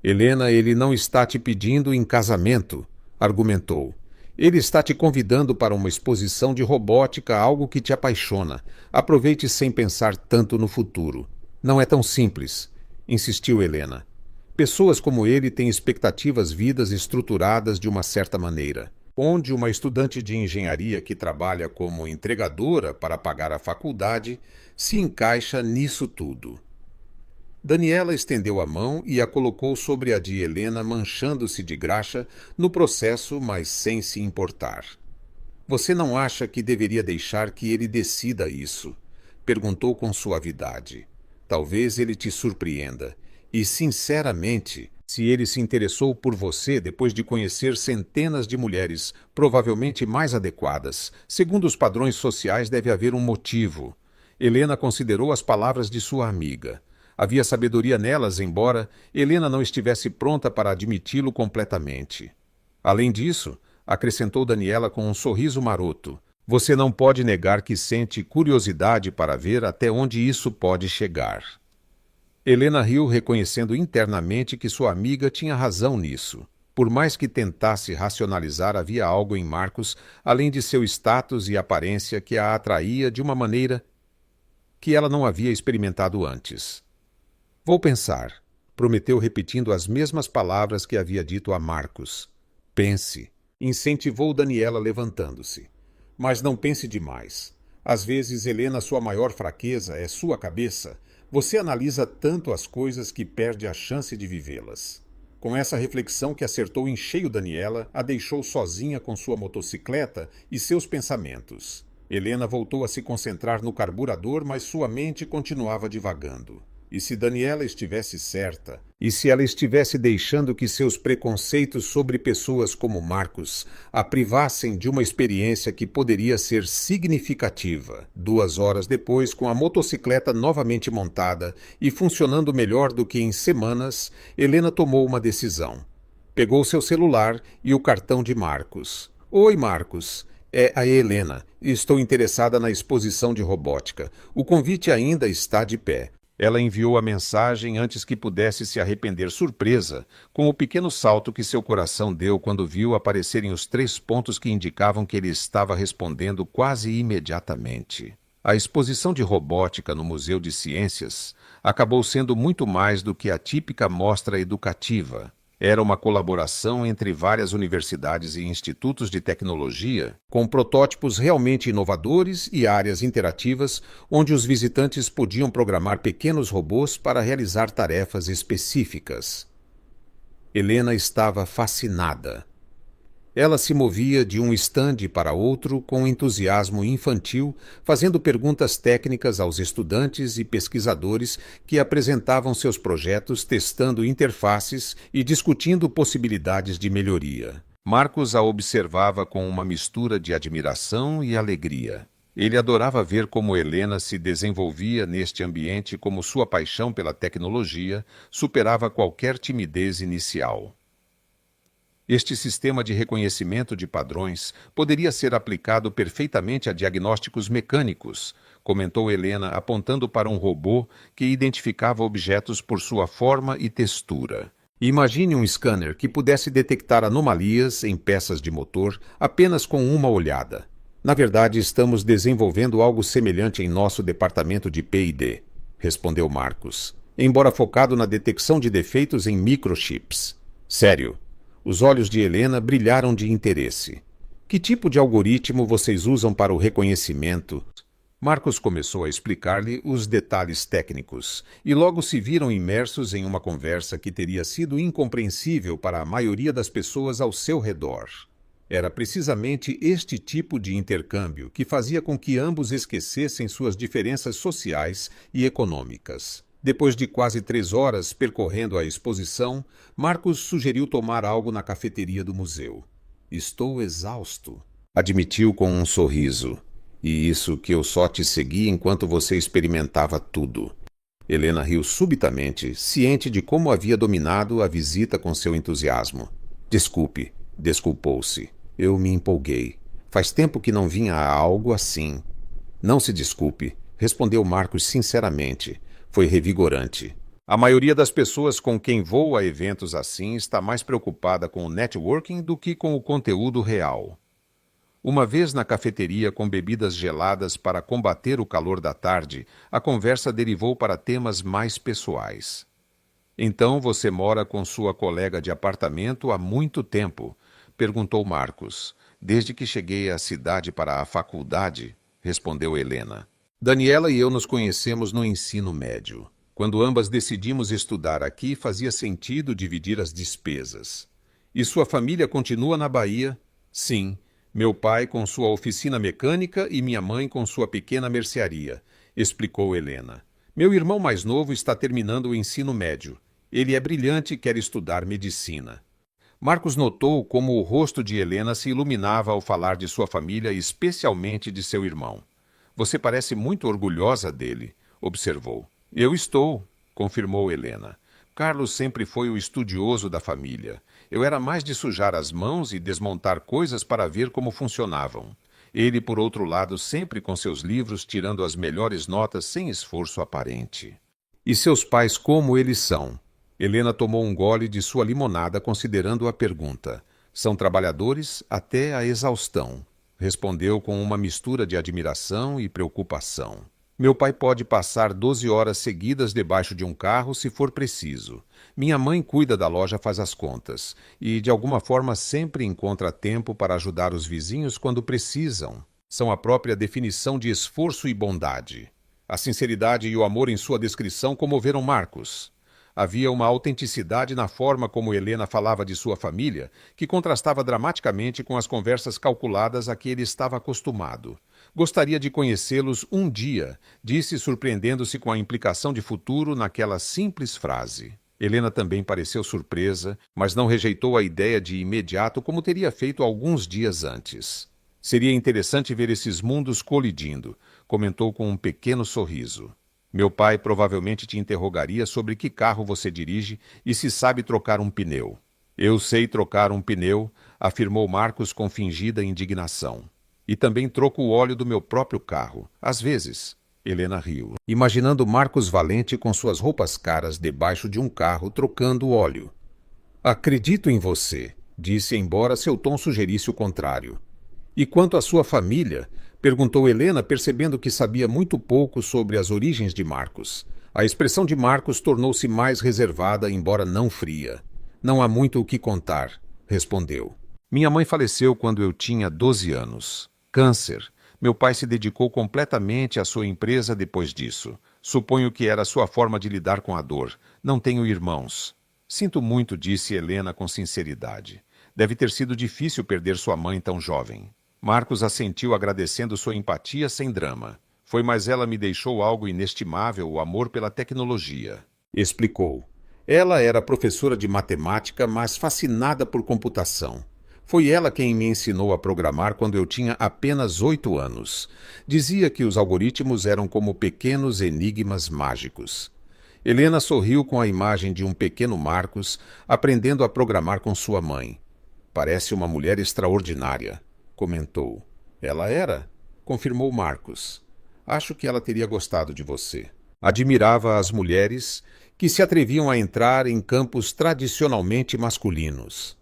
Helena, ele não está te pedindo em casamento, argumentou. Ele está te convidando para uma exposição de robótica, algo que te apaixona. Aproveite sem pensar tanto no futuro. Não é tão simples, insistiu Helena. Pessoas como ele têm expectativas vidas estruturadas de uma certa maneira, onde uma estudante de engenharia que trabalha como entregadora para pagar a faculdade se encaixa nisso tudo. Daniela estendeu a mão e a colocou sobre a de Helena, manchando-se de graxa no processo, mas sem se importar. Você não acha que deveria deixar que ele decida isso? Perguntou com suavidade. Talvez ele te surpreenda. E, sinceramente, se ele se interessou por você depois de conhecer centenas de mulheres, provavelmente mais adequadas, segundo os padrões sociais, deve haver um motivo. Helena considerou as palavras de sua amiga. Havia sabedoria nelas, embora Helena não estivesse pronta para admiti-lo completamente. Além disso, acrescentou Daniela com um sorriso maroto, você não pode negar que sente curiosidade para ver até onde isso pode chegar. Helena riu, reconhecendo internamente que sua amiga tinha razão nisso. Por mais que tentasse racionalizar, havia algo em Marcos, além de seu status e aparência, que a atraía de uma maneira que ela não havia experimentado antes. Vou pensar, prometeu repetindo as mesmas palavras que havia dito a Marcos. Pense, incentivou Daniela levantando-se. Mas não pense demais. Às vezes, Helena, sua maior fraqueza é sua cabeça. Você analisa tanto as coisas que perde a chance de vivê-las. Com essa reflexão que acertou em cheio Daniela, a deixou sozinha com sua motocicleta e seus pensamentos. Helena voltou a se concentrar no carburador, mas sua mente continuava divagando. E se Daniela estivesse certa? E se ela estivesse deixando que seus preconceitos sobre pessoas como Marcos a privassem de uma experiência que poderia ser significativa? 2 horas depois, com a motocicleta novamente montada e funcionando melhor do que em semanas, Helena tomou uma decisão. Pegou seu celular e o cartão de Marcos. Oi, Marcos. É a Helena. Estou interessada na exposição de robótica. O convite ainda está de pé. Ela enviou a mensagem antes que pudesse se arrepender, surpresa com o pequeno salto que seu coração deu quando viu aparecerem os 3 pontos que indicavam que ele estava respondendo quase imediatamente. A exposição de robótica no Museu de Ciências acabou sendo muito mais do que a típica mostra educativa. Era uma colaboração entre várias universidades e institutos de tecnologia, com protótipos realmente inovadores e áreas interativas onde os visitantes podiam programar pequenos robôs para realizar tarefas específicas. Helena estava fascinada. Ela se movia de um estande para outro com entusiasmo infantil, fazendo perguntas técnicas aos estudantes e pesquisadores que apresentavam seus projetos, testando interfaces e discutindo possibilidades de melhoria. Marcos a observava com uma mistura de admiração e alegria. Ele adorava ver como Helena se desenvolvia neste ambiente, como sua paixão pela tecnologia superava qualquer timidez inicial. Este sistema de reconhecimento de padrões poderia ser aplicado perfeitamente a diagnósticos mecânicos, comentou Helena, apontando para um robô que identificava objetos por sua forma e textura. Imagine um scanner que pudesse detectar anomalias em peças de motor apenas com uma olhada. Na verdade, estamos desenvolvendo algo semelhante em nosso departamento de P&D, respondeu Marcos, embora focado na detecção de defeitos em microchips. Sério? Os olhos de Helena brilharam de interesse. Que tipo de algoritmo vocês usam para o reconhecimento? Marcos começou a explicar-lhe os detalhes técnicos, e logo se viram imersos em uma conversa que teria sido incompreensível para a maioria das pessoas ao seu redor. Era precisamente este tipo de intercâmbio que fazia com que ambos esquecessem suas diferenças sociais e econômicas. Depois de quase 3 horas percorrendo a exposição, Marcos sugeriu tomar algo na cafeteria do museu. Estou exausto, admitiu com um sorriso. E isso que eu só te segui enquanto você experimentava tudo. Helena riu subitamente, ciente de como havia dominado a visita com seu entusiasmo. Desculpe, desculpou-se. Eu me empolguei. Faz tempo que não vinha a algo assim. Não se desculpe, respondeu Marcos sinceramente. Foi revigorante. A maioria das pessoas com quem vou a eventos assim está mais preocupada com o networking do que com o conteúdo real. Uma vez na cafeteria com bebidas geladas para combater o calor da tarde, a conversa derivou para temas mais pessoais. Então você mora com sua colega de apartamento há muito tempo? Perguntou Marcos. Desde que cheguei à cidade para a faculdade, respondeu Helena. Daniela e eu nos conhecemos no ensino médio. Quando ambas decidimos estudar aqui, fazia sentido dividir as despesas. E sua família continua na Bahia? Sim, meu pai com sua oficina mecânica e minha mãe com sua pequena mercearia, explicou Helena. Meu irmão mais novo está terminando o ensino médio. Ele é brilhante e quer estudar medicina. Marcos notou como o rosto de Helena se iluminava ao falar de sua família, especialmente de seu irmão. Você parece muito orgulhosa dele, observou. Eu estou, confirmou Helena. Carlos sempre foi o estudioso da família. Eu era mais de sujar as mãos e desmontar coisas para ver como funcionavam. Ele, por outro lado, sempre com seus livros, tirando as melhores notas sem esforço aparente. E seus pais como eles são? Helena tomou um gole de sua limonada considerando a pergunta. São trabalhadores até a exaustão, respondeu com uma mistura de admiração e preocupação. Meu pai pode passar 12 horas seguidas debaixo de um carro se for preciso. Minha mãe cuida da loja, faz as contas e, de alguma forma, sempre encontra tempo para ajudar os vizinhos quando precisam. São a própria definição de esforço e bondade. A sinceridade e o amor em sua descrição comoveram Marcos. Havia uma autenticidade na forma como Helena falava de sua família, que contrastava dramaticamente com as conversas calculadas a que ele estava acostumado. Gostaria de conhecê-los um dia, disse, surpreendendo-se com a implicação de futuro naquela simples frase. Helena também pareceu surpresa, mas não rejeitou a ideia de imediato como teria feito alguns dias antes. Seria interessante ver esses mundos colidindo, comentou com um pequeno sorriso. Meu pai provavelmente te interrogaria sobre que carro você dirige e se sabe trocar um pneu. Eu sei trocar um pneu, afirmou Marcos com fingida indignação. E também troco o óleo do meu próprio carro, às vezes. Helena riu, imaginando Marcos Valente com suas roupas caras debaixo de um carro trocando o óleo. Acredito em você, disse, embora seu tom sugerisse o contrário. E quanto à sua família? Perguntou Helena, percebendo que sabia muito pouco sobre as origens de Marcos. A expressão de Marcos tornou-se mais reservada, embora não fria. Não há muito o que contar, respondeu. Minha mãe faleceu quando eu tinha 12 anos. Câncer. Meu pai se dedicou completamente à sua empresa depois disso. Suponho que era sua forma de lidar com a dor. Não tenho irmãos. Sinto muito, disse Helena com sinceridade. Deve ter sido difícil perder sua mãe tão jovem. Marcos assentiu agradecendo sua empatia sem drama. Foi, mas ela me deixou algo inestimável, o amor pela tecnologia. Explicou. Ela era professora de matemática, mas fascinada por computação. Foi ela quem me ensinou a programar quando eu tinha apenas 8 anos. Dizia que os algoritmos eram como pequenos enigmas mágicos. Helena sorriu com a imagem de um pequeno Marcos aprendendo a programar com sua mãe. Parece uma mulher extraordinária, comentou. Ela era, confirmou Marcos. Acho que ela teria gostado de você. Admirava as mulheres que se atreviam a entrar em campos tradicionalmente masculinos.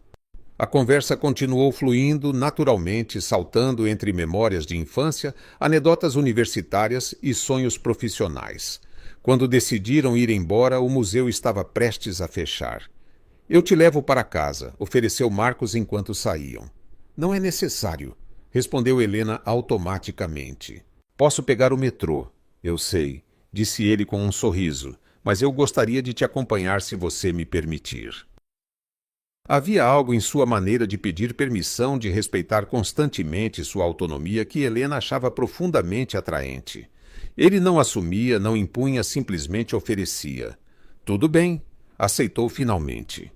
A conversa continuou fluindo naturalmente, saltando entre memórias de infância, anedotas universitárias e sonhos profissionais. Quando decidiram ir embora, o museu estava prestes a fechar. Eu te levo para casa, ofereceu Marcos enquanto saíam. Não é necessário, respondeu Helena automaticamente. Posso pegar o metrô, eu sei, disse ele com um sorriso, mas eu gostaria de te acompanhar se você me permitir. Havia algo em sua maneira de pedir permissão, de respeitar constantemente sua autonomia que Helena achava profundamente atraente. Ele não assumia, não impunha, simplesmente oferecia. Tudo bem, aceitou finalmente.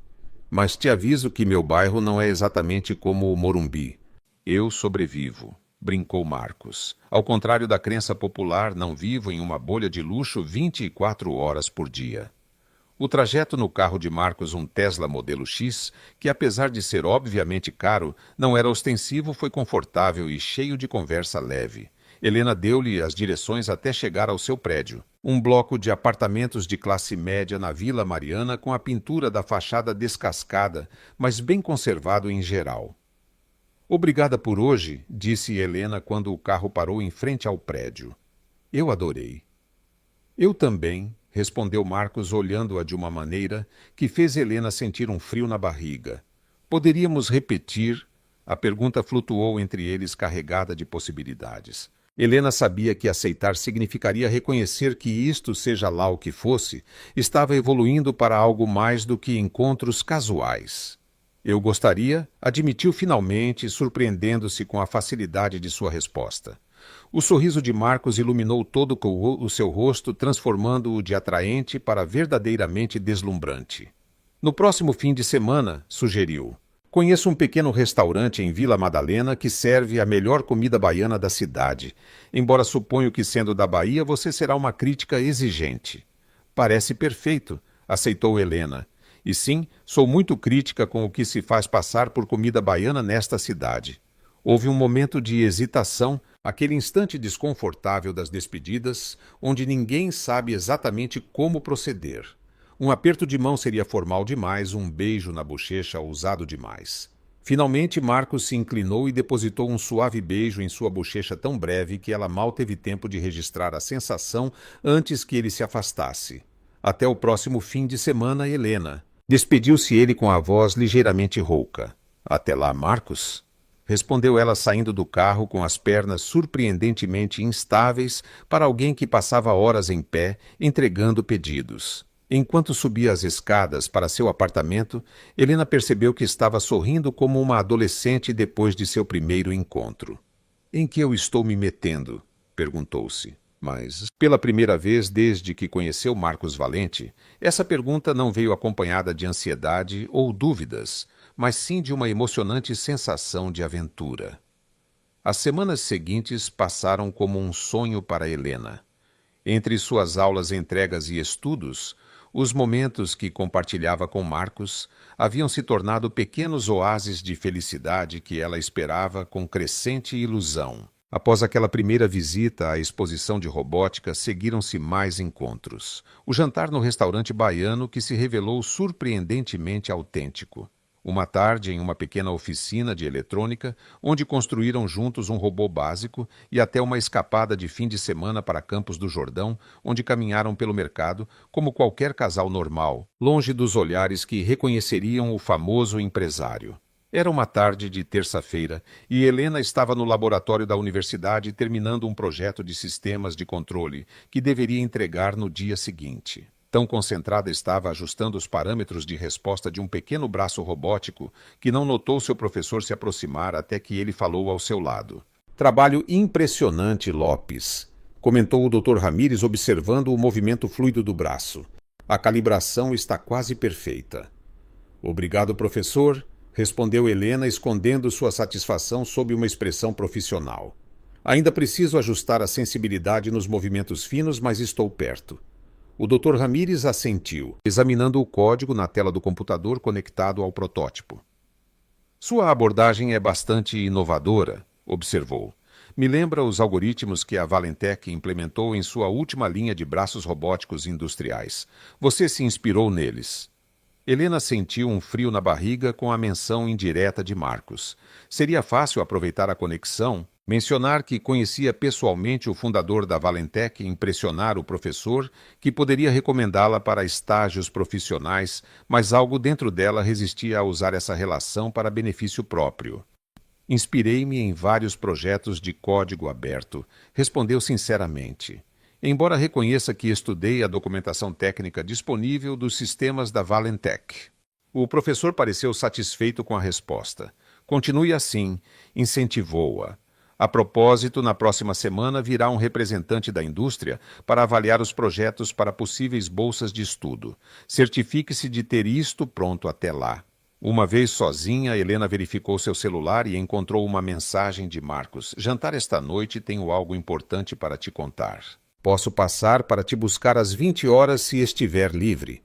Mas te aviso que meu bairro não é exatamente como o Morumbi. Eu sobrevivo, brincou Marcos. Ao contrário da crença popular, não vivo em uma bolha de luxo 24 horas por dia. O trajeto no carro de Marcos, um Tesla modelo X, que apesar de ser obviamente caro, não era ostensivo, foi confortável e cheio de conversa leve. Helena deu-lhe as direções até chegar ao seu prédio. Um bloco de apartamentos de classe média na Vila Mariana com a pintura da fachada descascada, mas bem conservado em geral. Obrigada por hoje, disse Helena quando o carro parou em frente ao prédio. Eu adorei. Eu também, respondeu Marcos olhando-a de uma maneira que fez Helena sentir um frio na barriga. Poderíamos repetir? A pergunta flutuou entre eles carregada de possibilidades. Helena sabia que aceitar significaria reconhecer que isto, seja lá o que fosse, estava evoluindo para algo mais do que encontros casuais. Eu gostaria, admitiu finalmente, surpreendendo-se com a facilidade de sua resposta. O sorriso de Marcos iluminou todo o seu rosto, transformando-o de atraente para verdadeiramente deslumbrante. No próximo fim de semana, sugeriu. Conheço um pequeno restaurante em Vila Madalena que serve a melhor comida baiana da cidade, embora suponho que, sendo da Bahia, você será uma crítica exigente. Parece perfeito, aceitou Helena. E sim, sou muito crítica com o que se faz passar por comida baiana nesta cidade. Houve um momento de hesitação, aquele instante desconfortável das despedidas, onde ninguém sabe exatamente como proceder. Um aperto de mão seria formal demais, um beijo na bochecha ousado demais. Finalmente, Marcos se inclinou e depositou um suave beijo em sua bochecha tão breve que ela mal teve tempo de registrar a sensação antes que ele se afastasse. Até o próximo fim de semana, Helena. Despediu-se ele com a voz ligeiramente rouca. Até lá, Marcos? Respondeu ela saindo do carro com as pernas surpreendentemente instáveis para alguém que passava horas em pé, entregando pedidos. Enquanto subia as escadas para seu apartamento, Helena percebeu que estava sorrindo como uma adolescente depois de seu primeiro encontro. Em que eu estou me metendo? Perguntou-se. Mas, pela primeira vez desde que conheceu Marcos Valente, essa pergunta não veio acompanhada de ansiedade ou dúvidas, mas sim de uma emocionante sensação de aventura. As semanas seguintes passaram como um sonho para Helena. Entre suas aulas entregas e estudos, os momentos que compartilhava com Marcos haviam se tornado pequenos oásis de felicidade que ela esperava com crescente ilusão. Após aquela primeira visita à exposição de robótica, seguiram-se mais encontros. O jantar no restaurante baiano, que se revelou surpreendentemente autêntico. Uma tarde em uma pequena oficina de eletrônica, onde construíram juntos um robô básico, e até uma escapada de fim de semana para Campos do Jordão, onde caminharam pelo mercado como qualquer casal normal, longe dos olhares que reconheceriam o famoso empresário. Era uma tarde de terça-feira e Helena estava no laboratório da universidade terminando um projeto de sistemas de controle que deveria entregar no dia seguinte. Tão concentrada estava ajustando os parâmetros de resposta de um pequeno braço robótico que não notou seu professor se aproximar até que ele falou ao seu lado. Trabalho impressionante, Lopes, comentou o Dr. Ramírez observando o movimento fluido do braço. A calibração está quase perfeita. Obrigado, professor, respondeu Helena, escondendo sua satisfação sob uma expressão profissional. Ainda preciso ajustar a sensibilidade nos movimentos finos, mas estou perto. O Dr. Ramírez assentiu, examinando o código na tela do computador conectado ao protótipo. Sua abordagem é bastante inovadora, observou. Me lembra os algoritmos que a Valentech implementou em sua última linha de braços robóticos industriais. Você se inspirou neles. Helena sentiu um frio na barriga com a menção indireta de Marcos. Seria fácil aproveitar a conexão, mencionar que conhecia pessoalmente o fundador da Valentech e impressionar o professor, que poderia recomendá-la para estágios profissionais, mas algo dentro dela resistia a usar essa relação para benefício próprio. Inspirei-me em vários projetos de código aberto, respondeu sinceramente. Embora reconheça que estudei a documentação técnica disponível dos sistemas da Valentech. O professor pareceu satisfeito com a resposta. Continue assim, incentivou-a. A propósito, na próxima semana virá um representante da indústria para avaliar os projetos para possíveis bolsas de estudo. Certifique-se de ter isto pronto até lá. Uma vez sozinha, Helena verificou seu celular e encontrou uma mensagem de Marcos. Jantar esta noite, tenho algo importante para te contar. Posso passar para te buscar às 20 horas se estiver livre.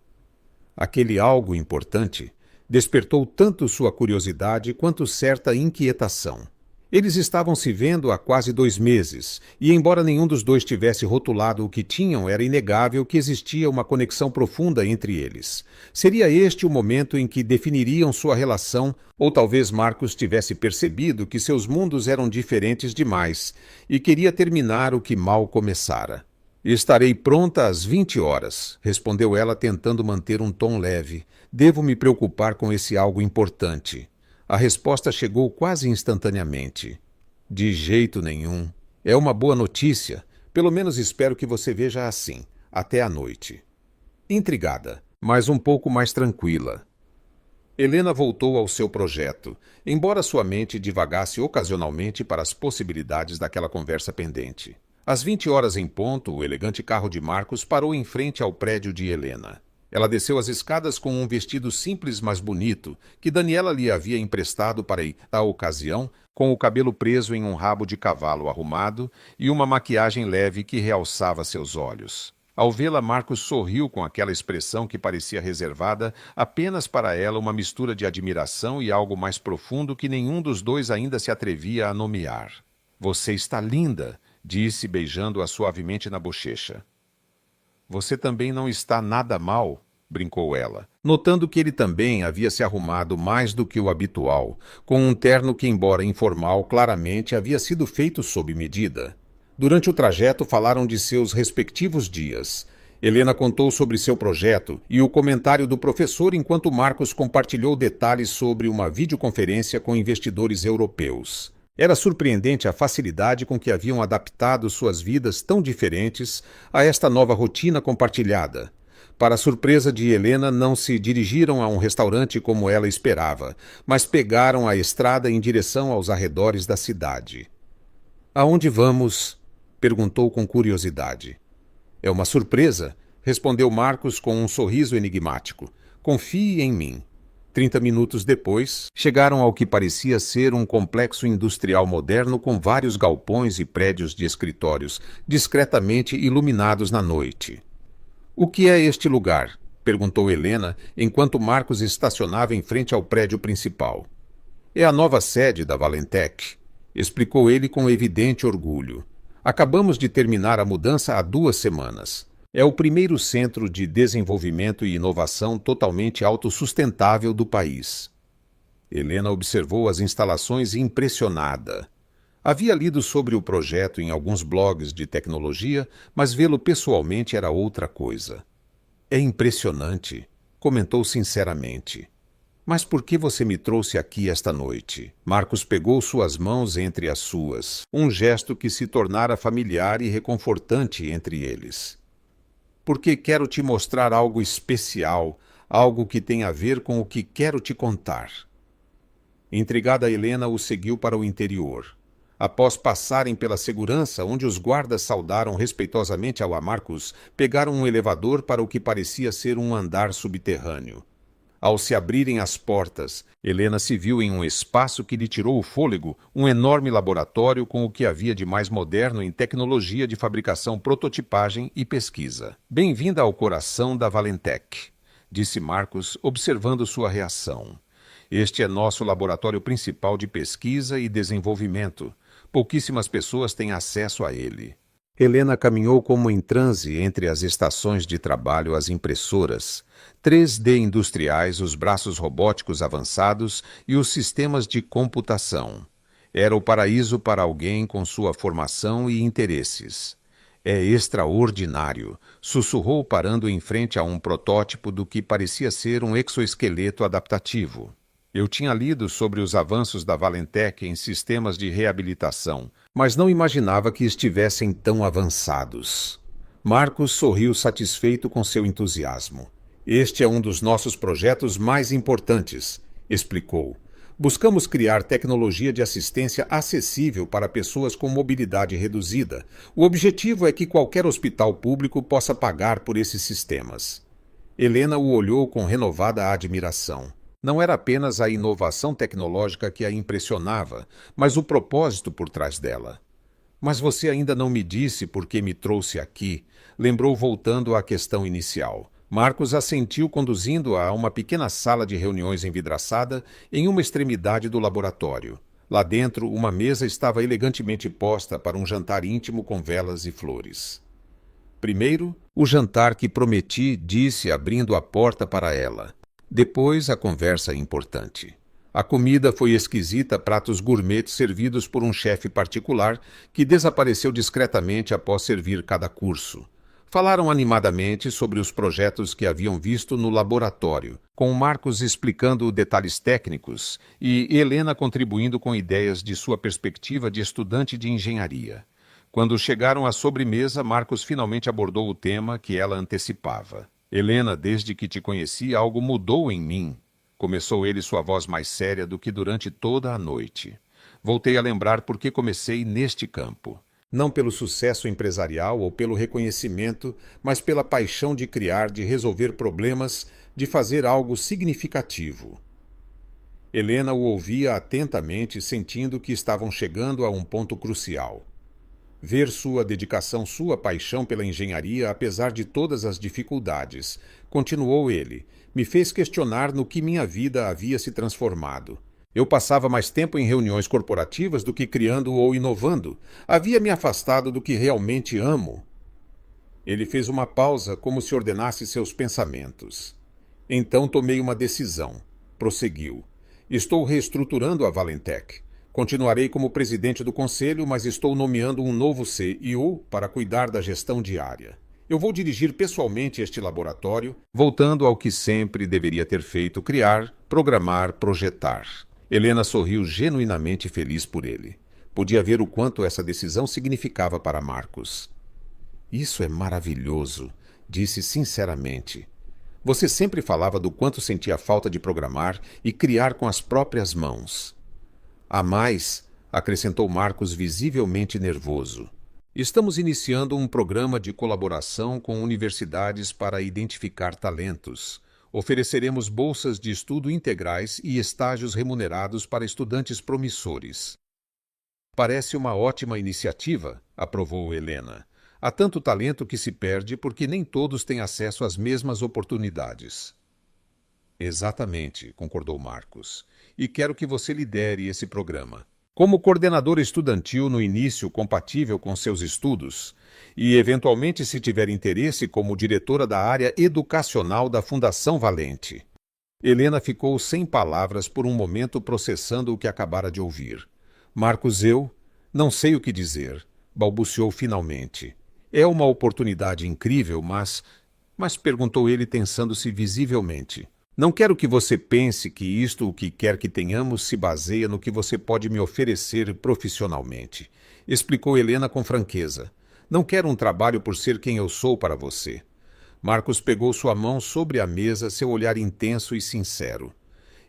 Aquele algo importante despertou tanto sua curiosidade quanto certa inquietação. Eles estavam se vendo há quase 2 meses, e embora nenhum dos dois tivesse rotulado o que tinham, era inegável que existia uma conexão profunda entre eles. Seria este o momento em que definiriam sua relação, ou talvez Marcos tivesse percebido que seus mundos eram diferentes demais, e queria terminar o que mal começara. Estarei pronta às 20 horas, respondeu ela tentando manter um tom leve. Devo me preocupar com esse algo importante. A resposta chegou quase instantaneamente. De jeito nenhum. É uma boa notícia. Pelo menos espero que você veja assim. Até à noite. Intrigada, mas um pouco mais tranquila, Helena voltou ao seu projeto, embora sua mente divagasse ocasionalmente para as possibilidades daquela conversa pendente. Às 20 horas em ponto, o elegante carro de Marcos parou em frente ao prédio de Helena. Ela desceu as escadas com um vestido simples mas bonito, que Daniela lhe havia emprestado para a ocasião, com o cabelo preso em um rabo de cavalo arrumado e uma maquiagem leve que realçava seus olhos. Ao vê-la, Marcos sorriu com aquela expressão que parecia reservada apenas para ela, uma mistura de admiração e algo mais profundo que nenhum dos dois ainda se atrevia a nomear. "Você está linda", disse, beijando-a suavemente na bochecha. "Você também não está nada mal", brincou ela, notando que ele também havia se arrumado mais do que o habitual, com um terno que, embora informal, claramente havia sido feito sob medida. Durante o trajeto falaram de seus respectivos dias. Helena contou sobre seu projeto e o comentário do professor enquanto Marcos compartilhou detalhes sobre uma videoconferência com investidores europeus. Era surpreendente a facilidade com que haviam adaptado suas vidas tão diferentes a esta nova rotina compartilhada. Para a surpresa de Helena, não se dirigiram a um restaurante como ela esperava, mas pegaram a estrada em direção aos arredores da cidade. "Aonde vamos?" perguntou com curiosidade. "É uma surpresa", respondeu Marcos com um sorriso enigmático. "Confie em mim." 30 minutos depois, chegaram ao que parecia ser um complexo industrial moderno com vários galpões e prédios de escritórios discretamente iluminados na noite. "O que é este lugar?" perguntou Helena, enquanto Marcos estacionava em frente ao prédio principal. "É a nova sede da Valentech", explicou ele com evidente orgulho. "Acabamos de terminar a mudança há 2 semanas. É o primeiro centro de desenvolvimento e inovação totalmente autossustentável do país." Helena observou as instalações impressionada. Havia lido sobre o projeto em alguns blogs de tecnologia, mas vê-lo pessoalmente era outra coisa. "É impressionante", comentou sinceramente. "Mas por que você me trouxe aqui esta noite?" Marcos pegou suas mãos entre as suas, um gesto que se tornara familiar e reconfortante entre eles. "Porque quero te mostrar algo especial, algo que tem a ver com o que quero te contar." Intrigada, Helena o seguiu para o interior. Após passarem pela segurança, onde os guardas saudaram respeitosamente ao Marcos, pegaram um elevador para o que parecia ser um andar subterrâneo. Ao se abrirem as portas, Helena se viu em um espaço que lhe tirou o fôlego, um enorme laboratório com o que havia de mais moderno em tecnologia de fabricação, prototipagem e pesquisa. "Bem-vinda ao coração da Valentech", disse Marcos, observando sua reação. "Este é nosso laboratório principal de pesquisa e desenvolvimento. Pouquíssimas pessoas têm acesso a ele." Helena caminhou como em transe entre as estações de trabalho, as impressoras, 3D industriais, os braços robóticos avançados e os sistemas de computação. Era o paraíso para alguém com sua formação e interesses. "É extraordinário", sussurrou parando em frente a um protótipo do que parecia ser um exoesqueleto adaptativo. "Eu tinha lido sobre os avanços da Valentech em sistemas de reabilitação, mas não imaginava que estivessem tão avançados." Marcos sorriu satisfeito com seu entusiasmo. "Este é um dos nossos projetos mais importantes", explicou. "Buscamos criar tecnologia de assistência acessível para pessoas com mobilidade reduzida. O objetivo é que qualquer hospital público possa pagar por esses sistemas." Helena o olhou com renovada admiração. Não era apenas a inovação tecnológica que a impressionava, mas o propósito por trás dela. "Mas você ainda não me disse por que me trouxe aqui", lembrou, voltando à questão inicial. Marcos assentiu, conduzindo-a a uma pequena sala de reuniões envidraçada em uma extremidade do laboratório. Lá dentro, uma mesa estava elegantemente posta para um jantar íntimo com velas e flores. "Primeiro, o jantar que prometi", disse, abrindo a porta para ela. "Depois, a conversa importante." A comida foi esquisita, pratos gourmet servidos por um chefe particular que desapareceu discretamente após servir cada curso. Falaram animadamente sobre os projetos que haviam visto no laboratório, com Marcos explicando detalhes técnicos e Helena contribuindo com ideias de sua perspectiva de estudante de engenharia. Quando chegaram à sobremesa, Marcos finalmente abordou o tema que ela antecipava. Helena, desde que te conheci, algo mudou em mim. Começou ele, sua voz mais séria do que durante toda a noite. Voltei a lembrar por que comecei neste campo. Não pelo sucesso empresarial ou pelo reconhecimento, mas pela paixão de criar, de resolver problemas, de fazer algo significativo. Helena o ouvia atentamente, sentindo que estavam chegando a um ponto crucial. Ver sua dedicação, sua paixão pela engenharia, apesar de todas as dificuldades, continuou ele, me fez questionar no que minha vida havia se transformado. Eu passava mais tempo em reuniões corporativas do que criando ou inovando. Havia me afastado do que realmente amo. Ele fez uma pausa, como se ordenasse seus pensamentos. Então tomei uma decisão. Prosseguiu. Estou reestruturando a Valentech. Continuarei como presidente do conselho, mas estou nomeando um novo CEO para cuidar da gestão diária. Eu vou dirigir pessoalmente este laboratório, voltando ao que sempre deveria ter feito: criar, programar, projetar. Helena sorriu genuinamente feliz por ele. Podia ver o quanto essa decisão significava para Marcos. Isso é maravilhoso, disse sinceramente. Você sempre falava do quanto sentia falta de programar e criar com as próprias mãos. Há mais, acrescentou Marcos, visivelmente nervoso. Estamos iniciando um programa de colaboração com universidades para identificar talentos. Ofereceremos bolsas de estudo integrais e estágios remunerados para estudantes promissores. Parece uma ótima iniciativa, aprovou Helena. Há tanto talento que se perde porque nem todos têm acesso às mesmas oportunidades. Exatamente, concordou Marcos. E quero que você lidere esse programa. Como coordenador estudantil no início compatível com seus estudos e, eventualmente, se tiver interesse, como diretora da área educacional da Fundação Valente. Helena ficou sem palavras por um momento, processando o que acabara de ouvir. Marcos, eu não sei o que dizer, balbuciou finalmente. É uma oportunidade incrível, mas perguntou ele, tensando-se visivelmente. Não quero que você pense que isto, o que quer que tenhamos, se baseia no que você pode me oferecer profissionalmente. Explicou Helena com franqueza. Não quero um trabalho por ser quem eu sou para você. Marcos pegou sua mão sobre a mesa, seu olhar intenso e sincero.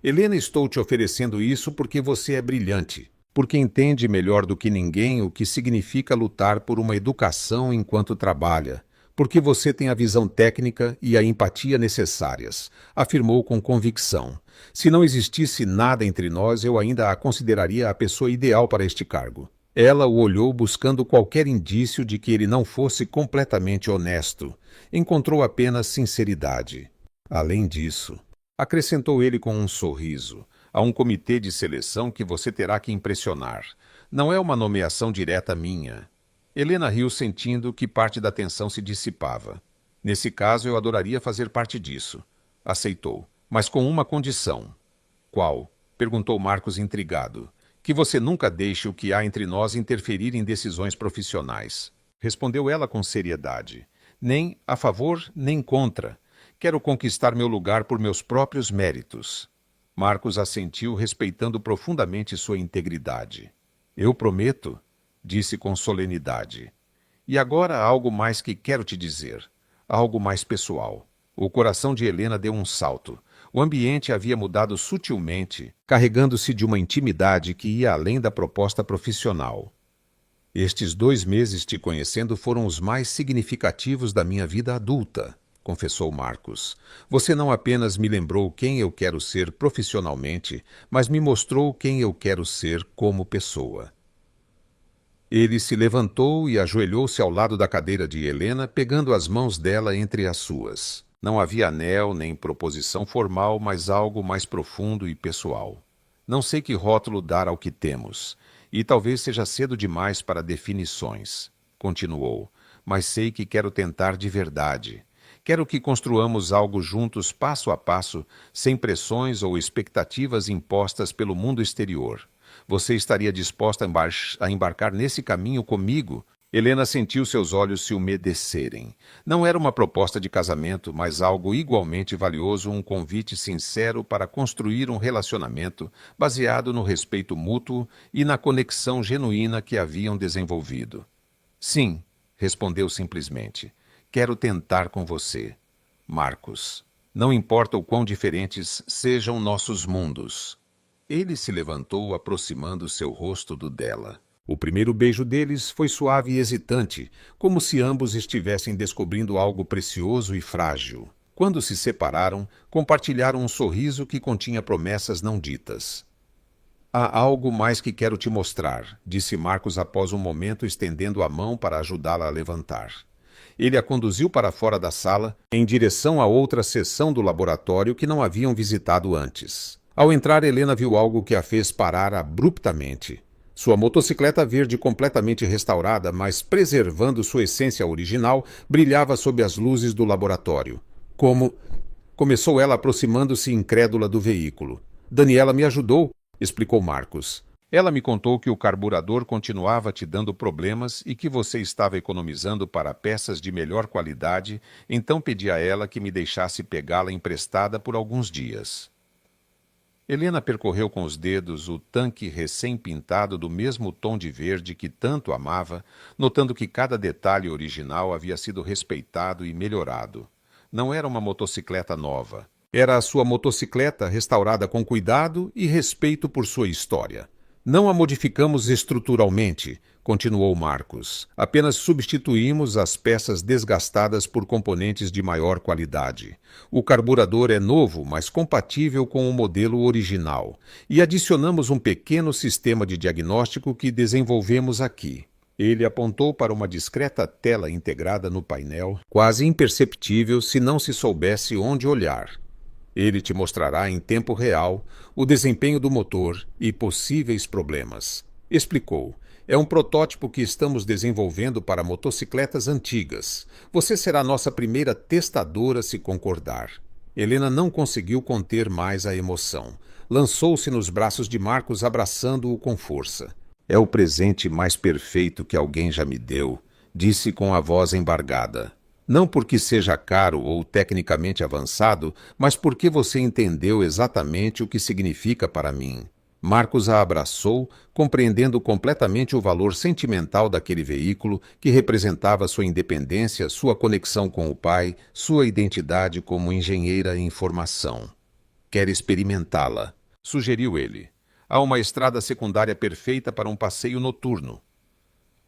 Helena, estou te oferecendo isso porque você é brilhante, porque entende melhor do que ninguém o que significa lutar por uma educação enquanto trabalha, porque você tem a visão técnica e a empatia necessárias, afirmou com convicção. Se não existisse nada entre nós, eu ainda a consideraria a pessoa ideal para este cargo. Ela o olhou buscando qualquer indício de que ele não fosse completamente honesto. Encontrou apenas sinceridade. Além disso, acrescentou ele com um sorriso, há um comitê de seleção que você terá que impressionar. Não é uma nomeação direta minha. Helena riu, sentindo que parte da tensão se dissipava. Nesse caso, eu adoraria fazer parte disso. Aceitou, mas com uma condição. Qual? Perguntou Marcos, intrigado. Que você nunca deixe o que há entre nós interferir em decisões profissionais. Respondeu ela com seriedade. Nem a favor, nem contra. Quero conquistar meu lugar por meus próprios méritos. Marcos assentiu, respeitando profundamente sua integridade. Eu prometo, disse com solenidade. E agora algo mais que quero te dizer. Algo mais pessoal. O coração de Helena deu um salto. O ambiente havia mudado sutilmente, carregando-se de uma intimidade que ia além da proposta profissional. Estes 2 meses te conhecendo foram os mais significativos da minha vida adulta, confessou Marcos. Você não apenas me lembrou quem eu quero ser profissionalmente, mas me mostrou quem eu quero ser como pessoa. Ele se levantou e ajoelhou-se ao lado da cadeira de Helena, pegando as mãos dela entre as suas. Não havia anel nem proposição formal, mas algo mais profundo e pessoal. Não sei que rótulo dar ao que temos, e talvez seja cedo demais para definições, continuou, mas sei que quero tentar de verdade. Quero que construamos algo juntos, passo a passo, sem pressões ou expectativas impostas pelo mundo exterior. Você estaria disposta a embarcar nesse caminho comigo? Helena sentiu seus olhos se umedecerem. Não era uma proposta de casamento, mas algo igualmente valioso, um convite sincero para construir um relacionamento baseado no respeito mútuo e na conexão genuína que haviam desenvolvido. Sim, respondeu simplesmente. Quero tentar com você. Marcos, não importa o quão diferentes sejam nossos mundos. Ele se levantou, aproximando seu rosto do dela. O primeiro beijo deles foi suave e hesitante, como se ambos estivessem descobrindo algo precioso e frágil. Quando se separaram, compartilharam um sorriso que continha promessas não ditas. Há algo mais que quero te mostrar, disse Marcos após um momento, estendendo a mão para ajudá-la a levantar. Ele a conduziu para fora da sala, em direção a outra seção do laboratório que não haviam visitado antes. Ao entrar, Helena viu algo que a fez parar abruptamente. Sua motocicleta verde completamente restaurada, mas preservando sua essência original, brilhava sob as luzes do laboratório. Como... Começou ela aproximando-se incrédula do veículo. Daniela me ajudou, explicou Marcos. Ela me contou que o carburador continuava te dando problemas e que você estava economizando para peças de melhor qualidade, então pedi a ela que me deixasse pegá-la emprestada por alguns dias. Helena percorreu com os dedos o tanque recém-pintado do mesmo tom de verde que tanto amava, notando que cada detalhe original havia sido respeitado e melhorado. Não era uma motocicleta nova. Era a sua motocicleta restaurada com cuidado e respeito por sua história. Não a modificamos estruturalmente, continuou Marcos. Apenas substituímos as peças desgastadas por componentes de maior qualidade. O carburador é novo, mas compatível com o modelo original. E adicionamos um pequeno sistema de diagnóstico que desenvolvemos aqui. Ele apontou para uma discreta tela integrada no painel, quase imperceptível se não se soubesse onde olhar. Ele te mostrará em tempo real o desempenho do motor e possíveis problemas. Explicou. É um protótipo que estamos desenvolvendo para motocicletas antigas. Você será nossa primeira testadora se concordar. Helena não conseguiu conter mais a emoção. Lançou-se nos braços de Marcos, abraçando-o com força. É o presente mais perfeito que alguém já me deu, disse com a voz embargada. Não porque seja caro ou tecnicamente avançado, mas porque você entendeu exatamente o que significa para mim. Marcos a abraçou, compreendendo completamente o valor sentimental daquele veículo que representava sua independência, sua conexão com o pai, sua identidade como engenheira em formação. Quer experimentá-la, sugeriu ele. Há uma estrada secundária perfeita para um passeio noturno.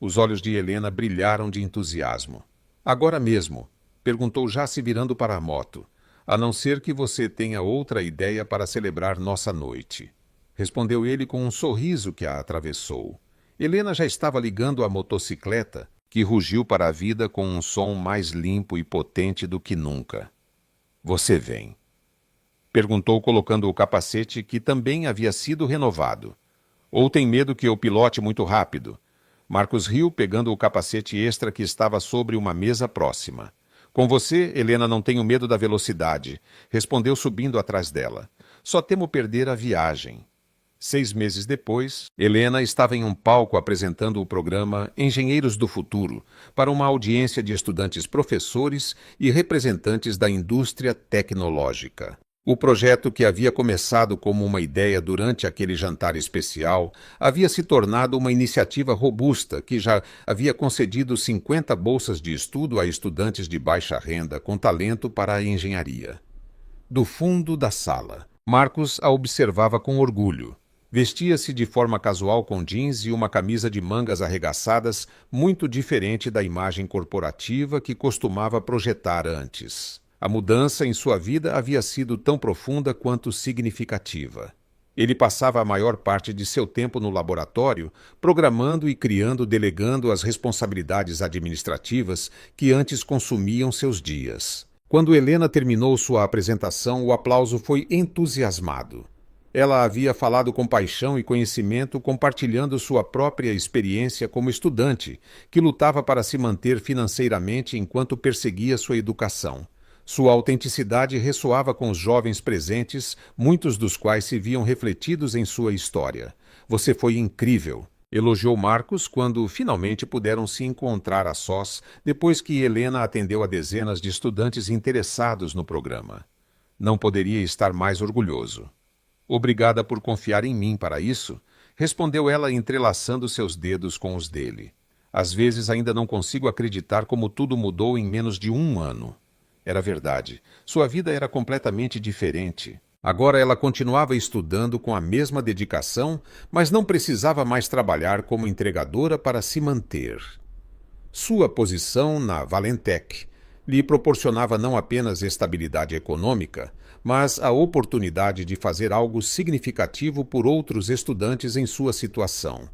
Os olhos de Helena brilharam de entusiasmo. Agora mesmo, perguntou já se virando para a moto, a não ser que você tenha outra ideia para celebrar nossa noite. Respondeu ele com um sorriso que a atravessou. Helena já estava ligando a motocicleta, que rugiu para a vida com um som mais limpo e potente do que nunca. Você vem? Perguntou colocando o capacete que também havia sido renovado. Ou tem medo que eu pilote muito rápido? Marcos riu, pegando o capacete extra que estava sobre uma mesa próxima. Com você, Helena, não tenho medo da velocidade, respondeu subindo atrás dela. Só temo perder a viagem. 6 meses depois, Helena estava em um palco apresentando o programa Engenheiros do Futuro para uma audiência de estudantes professores e representantes da indústria tecnológica. O projeto, que havia começado como uma ideia durante aquele jantar especial, havia se tornado uma iniciativa robusta que já havia concedido 50 bolsas de estudo a estudantes de baixa renda com talento para a engenharia. Do fundo da sala, Marcos a observava com orgulho. Vestia-se de forma casual com jeans e uma camisa de mangas arregaçadas, muito diferente da imagem corporativa que costumava projetar antes. A mudança em sua vida havia sido tão profunda quanto significativa. Ele passava a maior parte de seu tempo no laboratório, programando e criando, delegando as responsabilidades administrativas que antes consumiam seus dias. Quando Helena terminou sua apresentação, o aplauso foi entusiasmado. Ela havia falado com paixão e conhecimento, compartilhando sua própria experiência como estudante, que lutava para se manter financeiramente enquanto perseguia sua educação. Sua autenticidade ressoava com os jovens presentes, muitos dos quais se viam refletidos em sua história. Você foi incrível, elogiou Marcos quando finalmente puderam se encontrar a sós, depois que Helena atendeu a dezenas de estudantes interessados no programa. Não poderia estar mais orgulhoso. Obrigada por confiar em mim para isso, respondeu ela entrelaçando seus dedos com os dele. Às vezes ainda não consigo acreditar como tudo mudou em menos de um ano. Era verdade. Sua vida era completamente diferente. Agora ela continuava estudando com a mesma dedicação, mas não precisava mais trabalhar como entregadora para se manter. Sua posição na Valentech lhe proporcionava não apenas estabilidade econômica, mas a oportunidade de fazer algo significativo por outros estudantes em sua situação.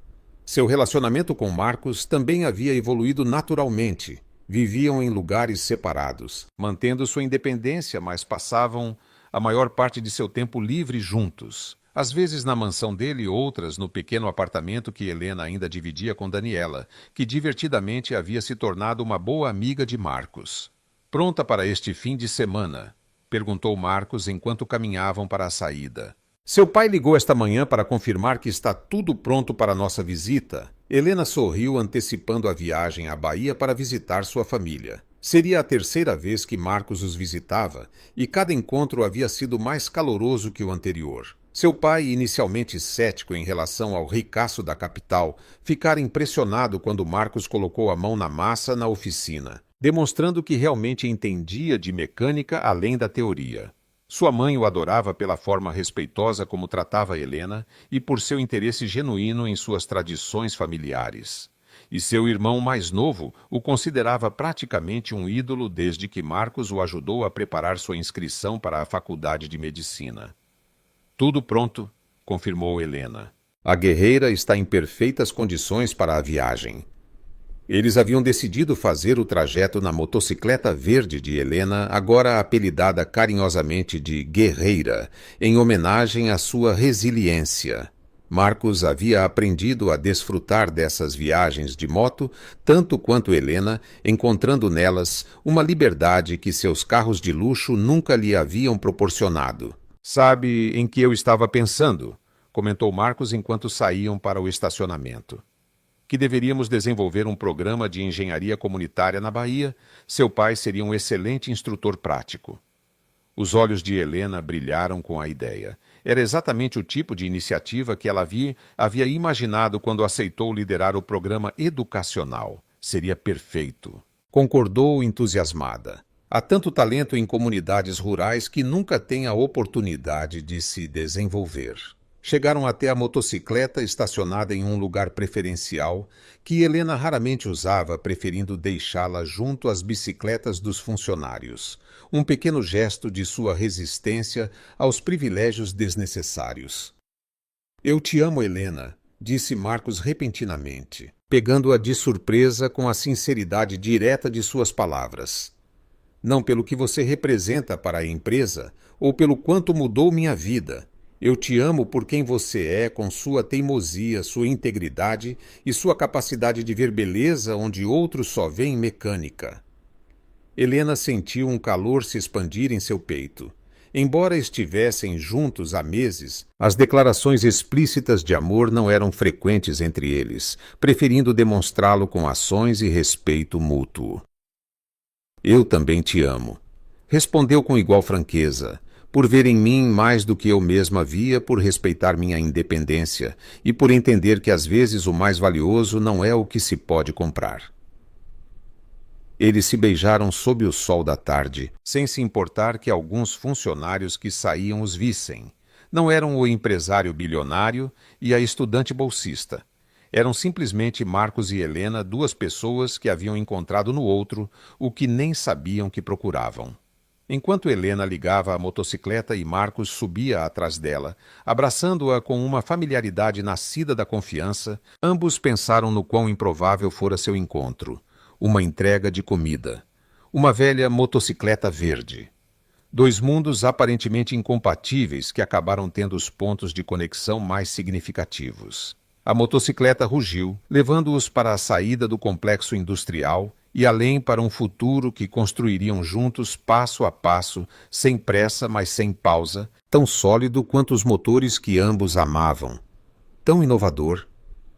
Seu relacionamento com Marcos também havia evoluído naturalmente. Viviam em lugares separados, mantendo sua independência, mas passavam a maior parte de seu tempo livre juntos. Às vezes na mansão dele e outras no pequeno apartamento que Helena ainda dividia com Daniela, que divertidamente havia se tornado uma boa amiga de Marcos. Pronta para este fim de semana? Perguntou Marcos enquanto caminhavam para a saída. Seu pai ligou esta manhã para confirmar que está tudo pronto para nossa visita. Helena sorriu, antecipando a viagem à Bahia para visitar sua família. Seria a terceira vez que Marcos os visitava, e cada encontro havia sido mais caloroso que o anterior. Seu pai, inicialmente cético em relação ao ricaço da capital, ficara impressionado quando Marcos colocou a mão na massa na oficina, demonstrando que realmente entendia de mecânica além da teoria. Sua mãe o adorava pela forma respeitosa como tratava Helena e por seu interesse genuíno em suas tradições familiares. E seu irmão mais novo o considerava praticamente um ídolo desde que Marcos o ajudou a preparar sua inscrição para a faculdade de medicina. Tudo pronto, confirmou Helena. A guerreira está em perfeitas condições para a viagem. Eles haviam decidido fazer o trajeto na motocicleta verde de Helena, agora apelidada carinhosamente de Guerreira, em homenagem à sua resiliência. Marcos havia aprendido a desfrutar dessas viagens de moto tanto quanto Helena, encontrando nelas uma liberdade que seus carros de luxo nunca lhe haviam proporcionado. Sabe em que eu estava pensando? Comentou Marcos enquanto saíam para o estacionamento. Que deveríamos desenvolver um programa de engenharia comunitária na Bahia. Seu pai seria um excelente instrutor prático. Os olhos de Helena brilharam com a ideia. Era exatamente o tipo de iniciativa que ela havia imaginado quando aceitou liderar o programa educacional. Seria perfeito. Concordou entusiasmada. Há tanto talento em comunidades rurais que nunca têm a oportunidade de se desenvolver. Chegaram até a motocicleta estacionada em um lugar preferencial que Helena raramente usava, preferindo deixá-la junto às bicicletas dos funcionários. Um pequeno gesto de sua resistência aos privilégios desnecessários. Eu te amo, Helena, disse Marcos repentinamente, pegando-a de surpresa com a sinceridade direta de suas palavras. Não pelo que você representa para a empresa ou pelo quanto mudou minha vida. Eu te amo por quem você é, com sua teimosia, sua integridade e sua capacidade de ver beleza onde outros só veem mecânica. Helena sentiu um calor se expandir em seu peito. Embora estivessem juntos há meses, as declarações explícitas de amor não eram frequentes entre eles, preferindo demonstrá-lo com ações e respeito mútuo. Eu também te amo, respondeu com igual franqueza. Por ver em mim mais do que eu mesma via, por respeitar minha independência e por entender que às vezes o mais valioso não é o que se pode comprar. Eles se beijaram sob o sol da tarde, sem se importar que alguns funcionários que saíam os vissem. Não eram o empresário bilionário e a estudante bolsista. Eram simplesmente Marcos e Helena, duas pessoas que haviam encontrado no outro o que nem sabiam que procuravam. Enquanto Helena ligava a motocicleta e Marcos subia atrás dela, abraçando-a com uma familiaridade nascida da confiança, ambos pensaram no quão improvável fora seu encontro. Uma entrega de comida. Uma velha motocicleta verde. Dois mundos aparentemente incompatíveis que acabaram tendo os pontos de conexão mais significativos. A motocicleta rugiu, levando-os para a saída do complexo industrial e além para um futuro que construiriam juntos passo a passo, sem pressa, mas sem pausa, tão sólido quanto os motores que ambos amavam, tão inovador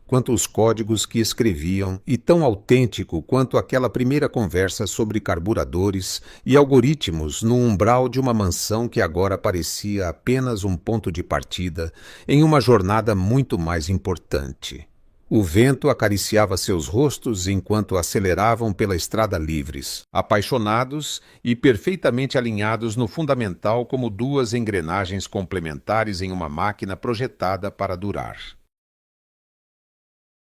quanto os códigos que escreviam e tão autêntico quanto aquela primeira conversa sobre carburadores e algoritmos no umbral de uma mansão que agora parecia apenas um ponto de partida em uma jornada muito mais importante. O vento acariciava seus rostos enquanto aceleravam pela estrada livres, apaixonados e perfeitamente alinhados no fundamental como duas engrenagens complementares em uma máquina projetada para durar.